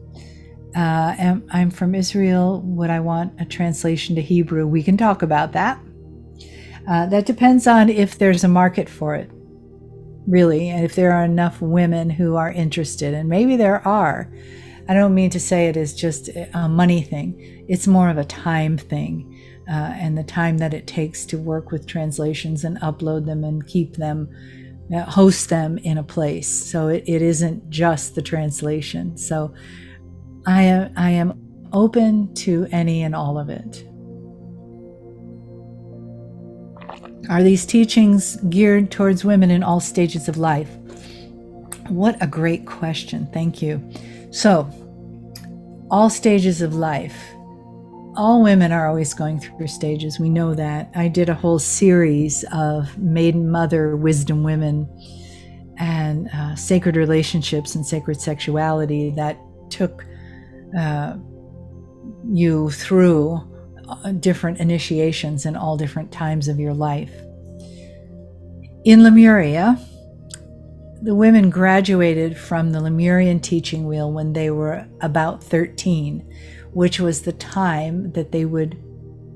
I'm from Israel. Would I want a translation to Hebrew? We can talk about that. That depends on if there's a market for it, really, and if there are enough women who are interested, and maybe there are. I don't mean to say it is just a money thing. It's more of a time thing, and the time that it takes to work with translations and upload them and keep them, host them in a place. So it isn't just the translation. So I am open to any and all of it. Are these teachings geared towards women in all stages of life? What a great question. Thank you. So, all stages of life. All women are always going through stages. We know that. I did a whole series of maiden mother wisdom women and sacred relationships and sacred sexuality that took you through different initiations in all different times of your life. In Lemuria, the women graduated from the Lemurian teaching wheel when they were about 13, which was the time that they would,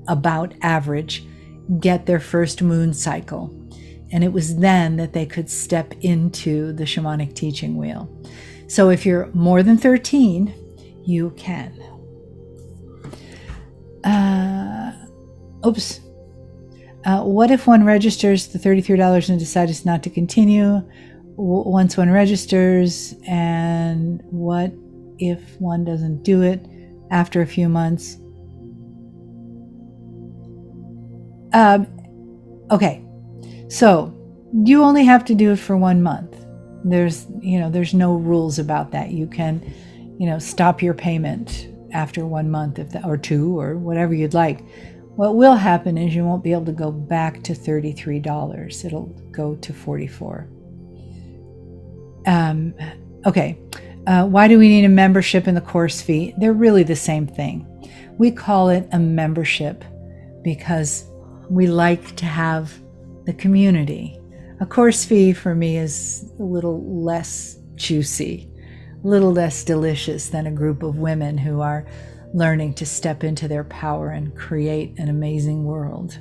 about average, get their first moon cycle. And it was then that they could step into the shamanic teaching wheel. So if you're more than 13, you can. What if one registers the $33 and decides not to continue once one registers? And what if one doesn't do it after a few months? Okay, so you only have to do it for 1 month. There's no rules about that. You can, stop your payment after 1 month or 2 or whatever you'd like. What will happen is you won't be able to go back to $33. It'll go to $44. Okay. Why do we need a membership and the course fee? They're really the same thing. We call it a membership because we like to have the community. A course fee for me is a little less juicy, a little less delicious than a group of women who are learning to step into their power and create an amazing world.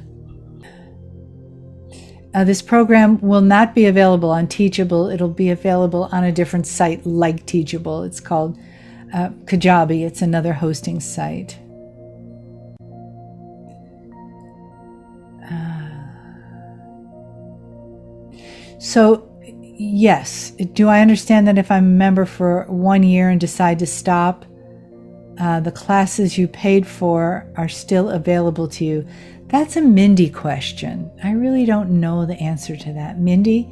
This program will not be available on Teachable. It'll be available on a different site like Teachable. It's called Kajabi. It's another hosting site. So, yes, do I understand that if I'm a member for 1 year and decide to stop, the classes you paid for are still available to you? That's a Mindy question. I really don't know the answer to that. Mindy,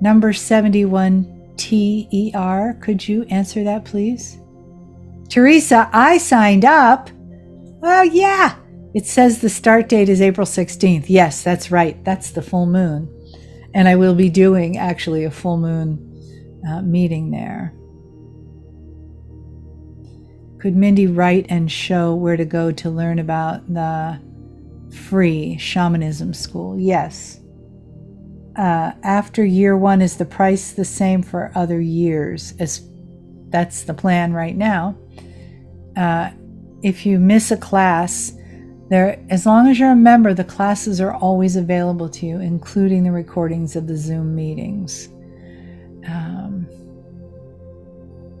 number 71TER, could you answer that, please? Teresa, I signed up. Well, yeah. It says the start date is April 16th. Yes, that's right. That's the full moon. And I will be doing actually a full moon meeting there. Could Mindy write and show where to go to learn about the free shamanism school? Yes. After year 1, is the price the same for other years? That's the plan right now. If you miss a class, as long as you're a member, the classes are always available to you, including the recordings of the Zoom meetings.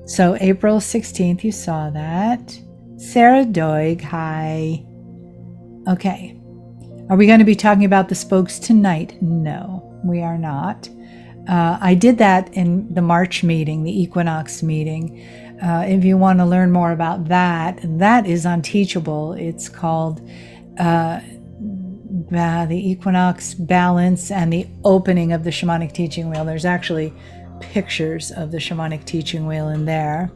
So April 16th, you saw that. Sarah Doig, hi. Okay. Are we going to be talking about the spokes tonight? No, we are not. I did that in the March meeting, the equinox meeting. If you want to learn more about that, that is on Teachable. It's called the Equinox Balance and the Opening of the Shamanic Teaching Wheel. There's actually pictures of the Shamanic Teaching Wheel in there.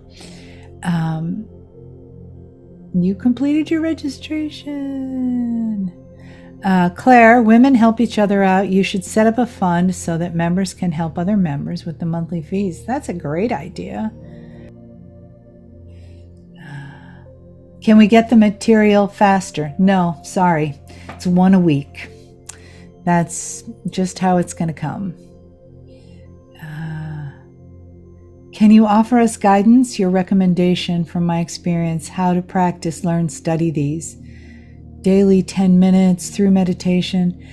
You completed your registration. Claire, women help each other out. You should set up a fund so that members can help other members with the monthly fees. That's a great idea. Can we get the material faster? No, sorry. It's 1 a week. That's just how it's going to come. Can you offer us guidance, your recommendation from my experience, how to practice, learn, study these? Daily 10 minutes through meditation.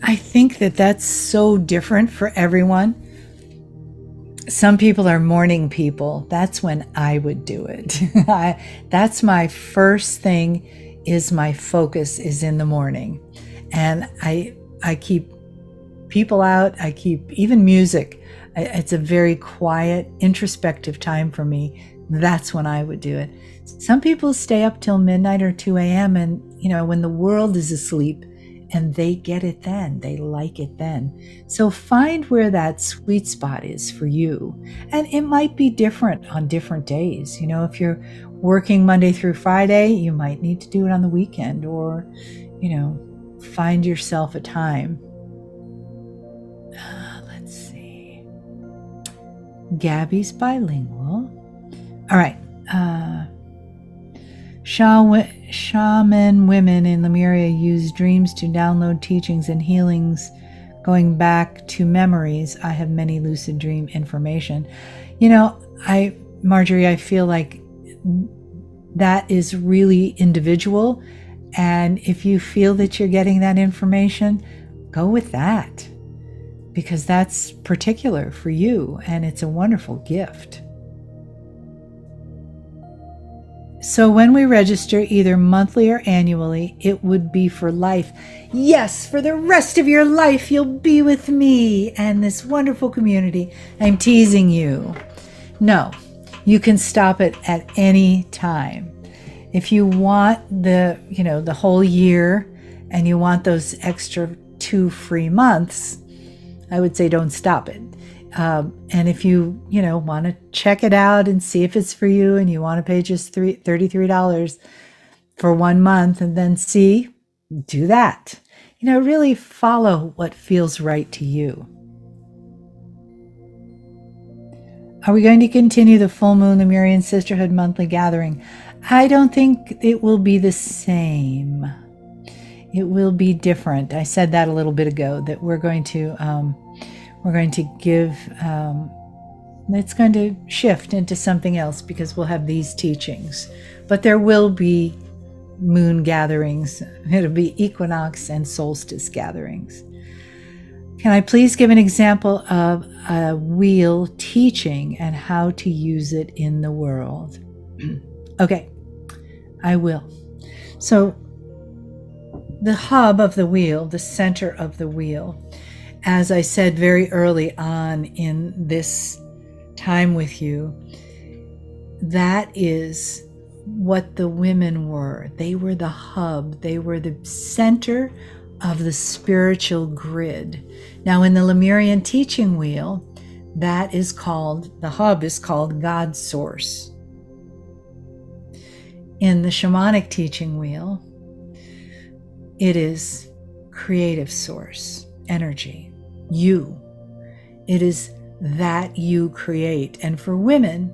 I think that's so different for everyone. Some people are morning people. That's when I would do it. That's my first thing, is my focus is in the morning. And I keep people out. I keep even music. It's a very quiet, introspective time for me. That's when I would do it. Some people stay up till midnight or 2 a.m. and, when the world is asleep, and they get it then. They like it then. So find where that sweet spot is for you. And it might be different on different days. If you're working Monday through Friday, you might need to do it on the weekend, or, find yourself a time. Let's see. Gabby's bilingual. All right. Shaman women in Lemuria use dreams to download teachings and healings going back to memories. I have many lucid dream information. Marjorie, I feel like that is really individual. And if you feel that you're getting that information, go with that, because that's particular for you and it's a wonderful gift. So when we register either monthly or annually, it would be for life. Yes, for the rest of your life, you'll be with me and this wonderful community. I'm teasing you. No, you can stop it at any time. If you want the whole year and you want those extra 2 free months, I would say don't stop it. And if you want to check it out and see if it's for you, and you want to pay just $33 for 1 month and then do that. Really follow what feels right to you. Are we going to continue the full moon Lemurian Sisterhood monthly gathering? I don't think it will be the same. It will be different. I said that a little bit ago, that we're going to give, it's going to shift into something else, because we'll have these teachings. But there will be moon gatherings. It'll be equinox and solstice gatherings. Can I please give an example of a wheel teaching and how to use it in the world? Okay, I will. So the hub of the wheel, the center of the wheel, as I said very early on in this time with you, that is what the women were. They were the hub. They were the center of the spiritual grid. Now, in the Lemurian teaching wheel, the hub is called God Source. In the Shamanic teaching wheel, it is creative source, energy, you. It is that you create. And for women,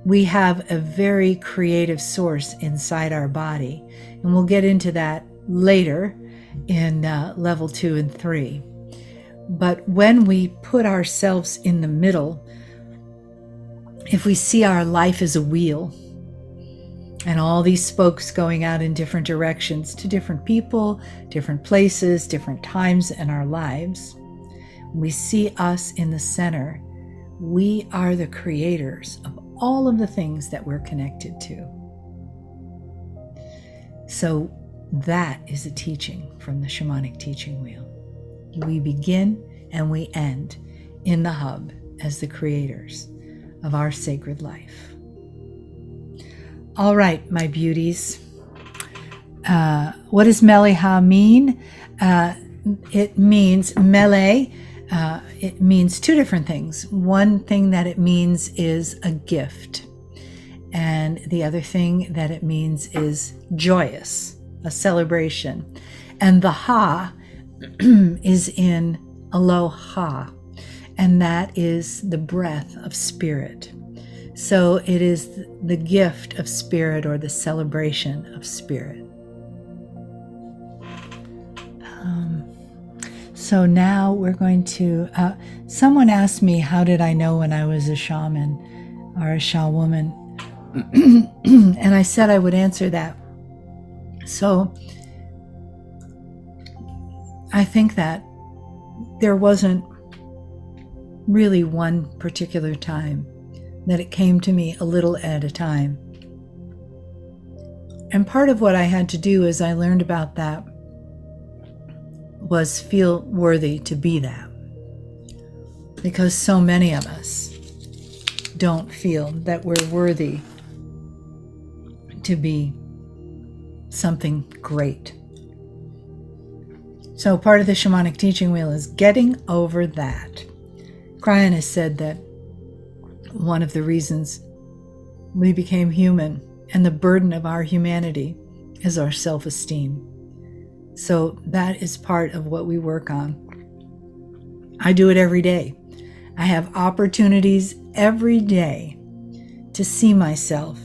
we have a very creative source inside our body. And we'll get into that later in level 2 and 3. But when we put ourselves in the middle, if we see our life as a wheel, and all these spokes going out in different directions to different people, different places, different times in our lives, we see us in the center. We are the creators of all of the things that we're connected to. So that is a teaching from the Shamanic teaching wheel. We begin and we end in the hub as the creators of our sacred life. All right, my beauties. What does Mele'ha mean? It means Mele. It means 2 different things. One thing that it means is a gift. And the other thing that it means is joyous, a celebration. And the ha is in aloha. And that is the breath of spirit. So it is the gift of spirit, or the celebration of spirit. So now we're going to, someone asked me, how did I know when I was a shaman or a ShaWomen? And I said I would answer that. So I think that there wasn't really one particular time, that it came to me a little at a time. And part of what I had to do as I learned about that was feel worthy to be that. Because so many of us don't feel that we're worthy to be something great. So part of the Shamanic teaching wheel is getting over that. Kryon has said that one of the reasons we became human and the burden of our humanity is our self-esteem. So that is part of what we work on. I do it every day. I have opportunities every day to see myself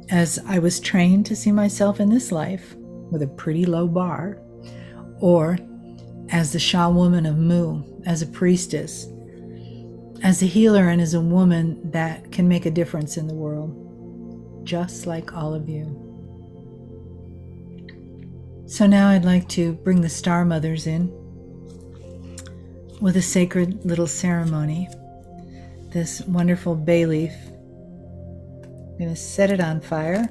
as I was trained to see myself in this life, with a pretty low bar, or as the ShaWomen of Mu, as a priestess, as a healer, and as a woman that can make a difference in the world, just like all of you. So now I'd like to bring the Star Mothers in with a sacred little ceremony. This wonderful bay leaf. I'm going to set it on fire.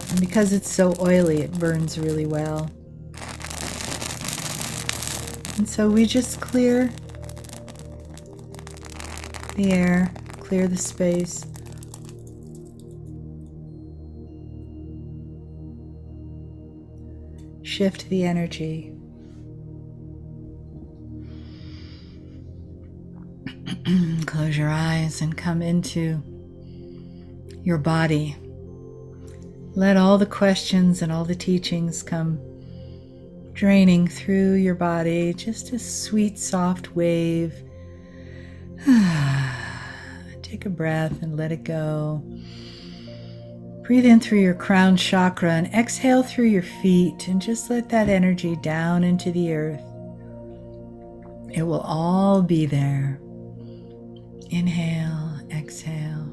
And because it's so oily, it burns really well. And so we just clear the air, clear the space. Shift the energy. Close your eyes and come into your body. Let all the questions and all the teachings come draining through your body, just a sweet, soft wave. Take a breath and let it go. Breathe in through your crown chakra and exhale through your feet, and just let that energy down into the earth. It will all be there. Inhale, exhale.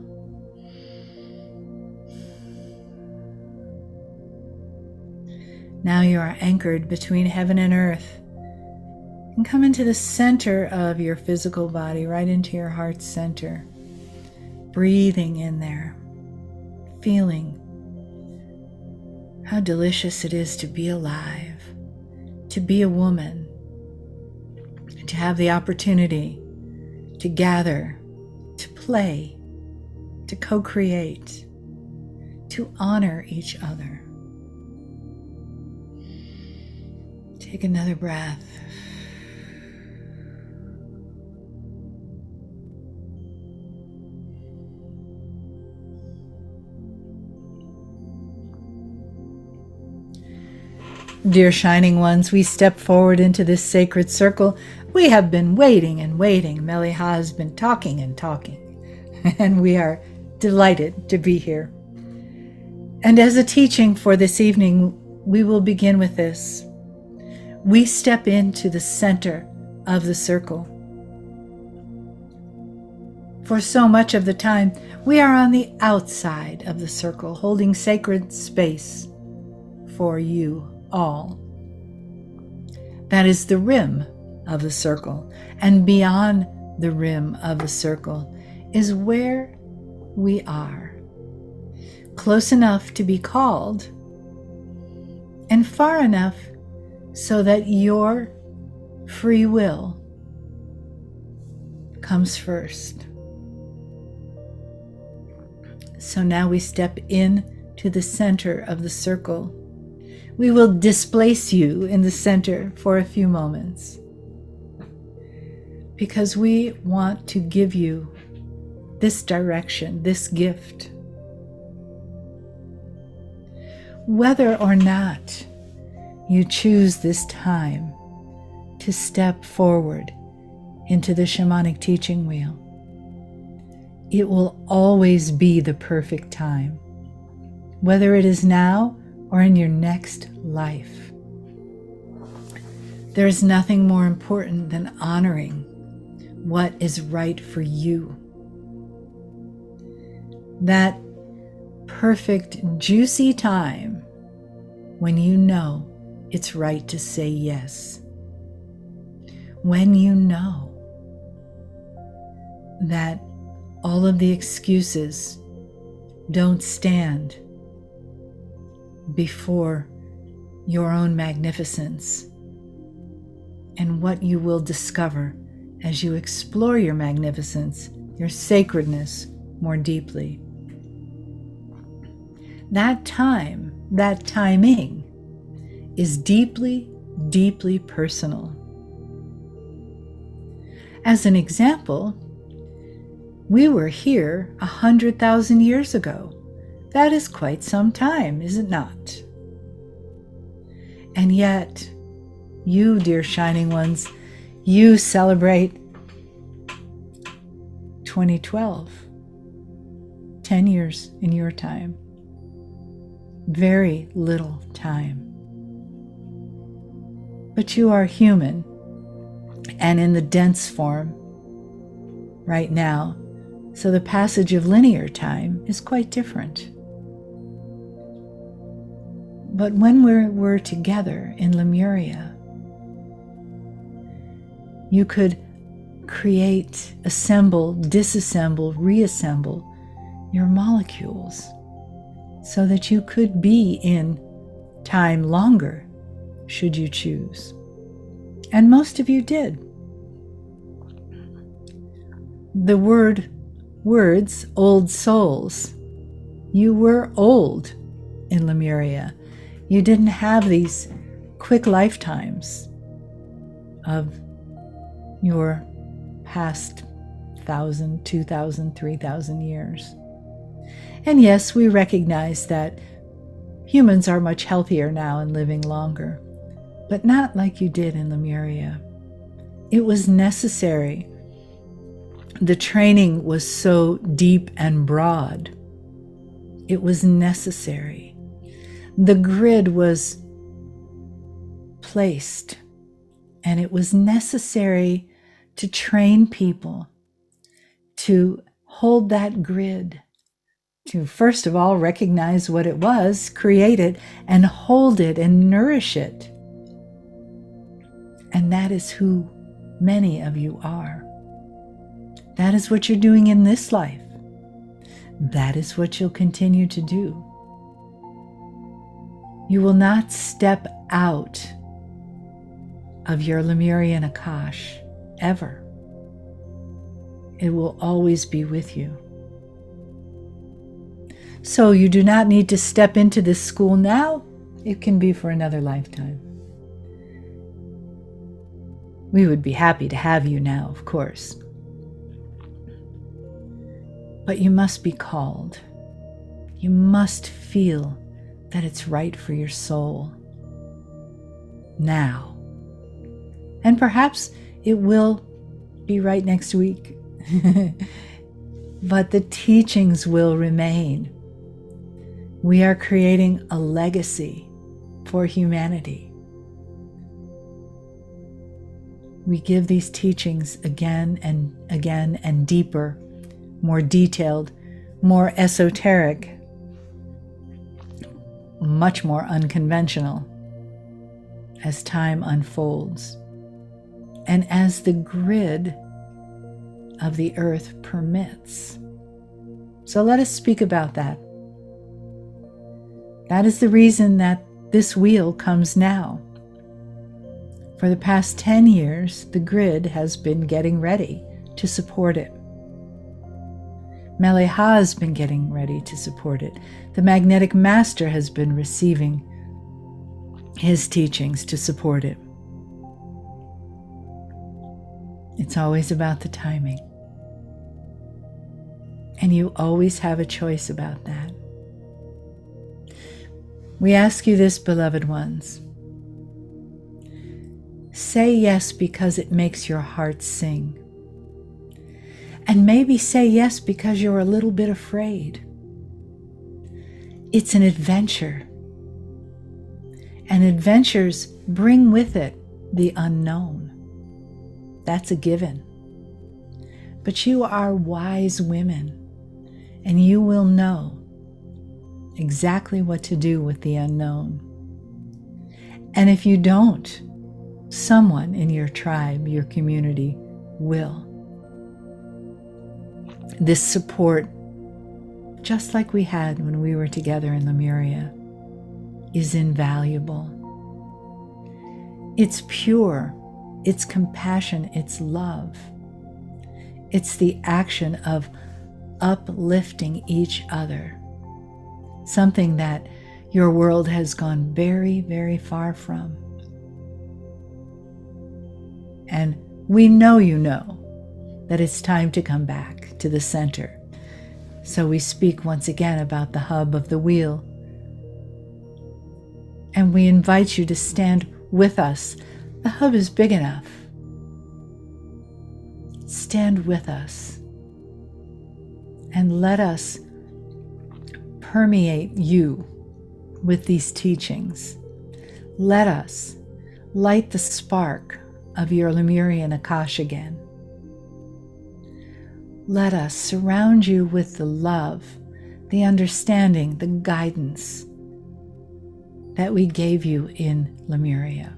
Now you are anchored between heaven and earth, and come into the center of your physical body, right into your heart center. Breathing in there, feeling how delicious it is to be alive, to be a woman, and to have the opportunity to gather, to play, to co-create, to honor each other. Take another breath. Dear Shining Ones, we step forward into this sacred circle. We have been waiting and waiting. Mele'ha has been talking and talking, and we are delighted to be here. And as a teaching for this evening, we will begin with this. We step into the center of the circle. For so much of the time, we are on the outside of the circle, holding sacred space for you all. That is the rim of the circle, and beyond the rim of the circle is where we are, close enough to be called, and far enough so that your free will comes first. So now we step in to the center of the circle. We will displace you in the center for a few moments, because we want to give you this direction, this gift. Whether or not you choose this time to step forward into the shamanic teaching wheel, it will always be the perfect time, whether it is now or in your next life. There is nothing more important than honoring what is right for you. That perfect, juicy time when you know it's right to say yes. When you know that all of the excuses don't stand before your own magnificence and what you will discover as you explore your magnificence, your sacredness more deeply. That time, that timing is deeply, deeply personal. As an example, we were here 100,000 years ago. That is quite some time, is it not? And yet, you, dear Shining Ones, you celebrate 2012. 10 years in your time. Very little time. But you are human, and in the dense form right now, so the passage of linear time is quite different. But when we're together in Lemuria, you could create, assemble, disassemble, reassemble your molecules so that you could be in time longer, should you choose. And most of you did. The words, old souls, you were old in Lemuria. You didn't have these quick lifetimes of your past 1,000, 2,000, 3,000 years. And yes, we recognize that humans are much healthier now and living longer, but not like you did in Lemuria. It was necessary. The training was so deep and broad. It was necessary. The grid was placed, and it was necessary to train people to hold that grid, to first of all recognize what it was, create it, and hold it and nourish it. And that is who many of you are. That is what you're doing in this life. That is what you'll continue to do. You will not step out of your Lemurian Akash ever. It will always be with you. So you do not need to step into this school now. It can be for another lifetime. We would be happy to have you now, of course. But you must be called. You must feel that it's right for your soul now. And perhaps it will be right next week. But the teachings will remain. We are creating a legacy for humanity. We give these teachings again and again and deeper, more detailed, more esoteric, much more unconventional as time unfolds and as the grid of the earth permits. So let us speak about that. That is the reason that this wheel comes now. For the past 10 years, the grid has been getting ready to support it. Mele'ha has been getting ready to support it. The magnetic master has been receiving his teachings to support it. It's always about the timing. And you always have a choice about that. We ask you this, beloved ones. Say yes because it makes your heart sing. And maybe say yes because you're a little bit afraid. It's an adventure. And adventures bring with it the unknown. That's a given. But you are wise women, and you will know exactly what to do with the unknown. And if you don't, someone in your tribe, your community, will. This support, just like we had when we were together in Lemuria, is invaluable. It's pure, it's compassion, it's love. It's the action of uplifting each other, something that your world has gone very, very far from. And we know you know that it's time to come back to the center. So we speak once again about the hub of the wheel. And we invite you to stand with us. The hub is big enough. Stand with us and let us permeate you with these teachings. Let us light the spark of your Lemurian Akash again. Let us surround you with the love, the understanding, the guidance that we gave you in Lemuria.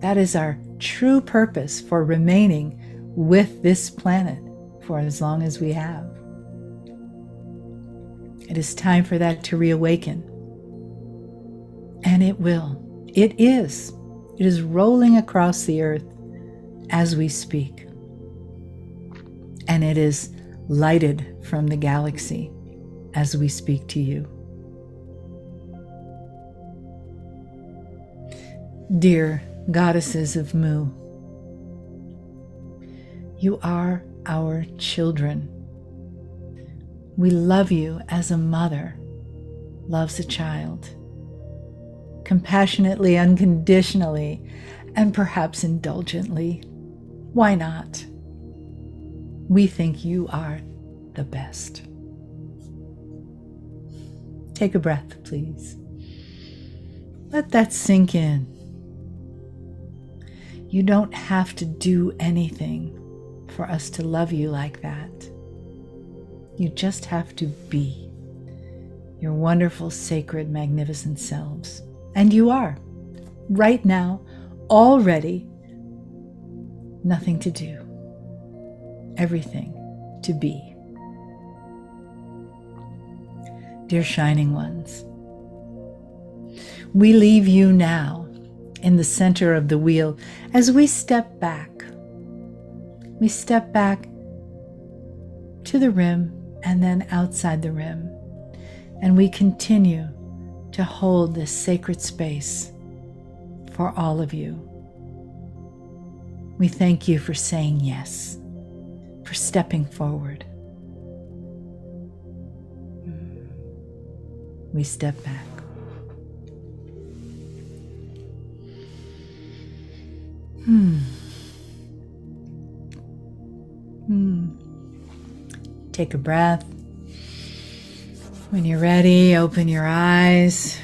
That is our true purpose for remaining with this planet for as long as we have. It is time for that to reawaken. And it will. It is. It is rolling across the earth as we speak. And it is lighted from the galaxy as we speak to you. Dear goddesses of Mu, you are our children. We love you as a mother loves a child, compassionately, unconditionally, and perhaps indulgently. Why not? We think you are the best. Take a breath, please. Let that sink in. You don't have to do anything for us to love you like that. You just have to be your wonderful, sacred, magnificent selves. And you are, right now, already. Nothing to do, everything to be. Dear shining ones, we leave you now in the center of the wheel as we step back. We step back to the rim and then outside the rim, and we continue to hold this sacred space for all of you. We thank you for saying yes, for stepping forward. We step back. Take a breath. When you're ready, open your eyes.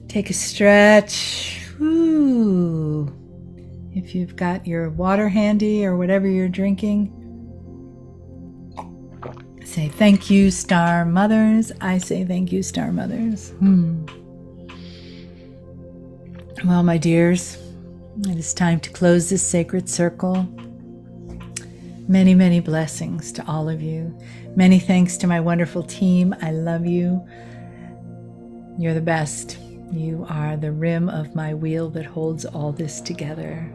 Take a stretch. Woo. If you've got your water handy or whatever you're drinking, say thank you, Star Mothers. I say thank you, Star Mothers. Well, my dears, it is time to close this sacred circle. Many, many blessings to all of you. Many thanks to my wonderful team. I love you. You're the best. You are the rim of my wheel that holds all this together.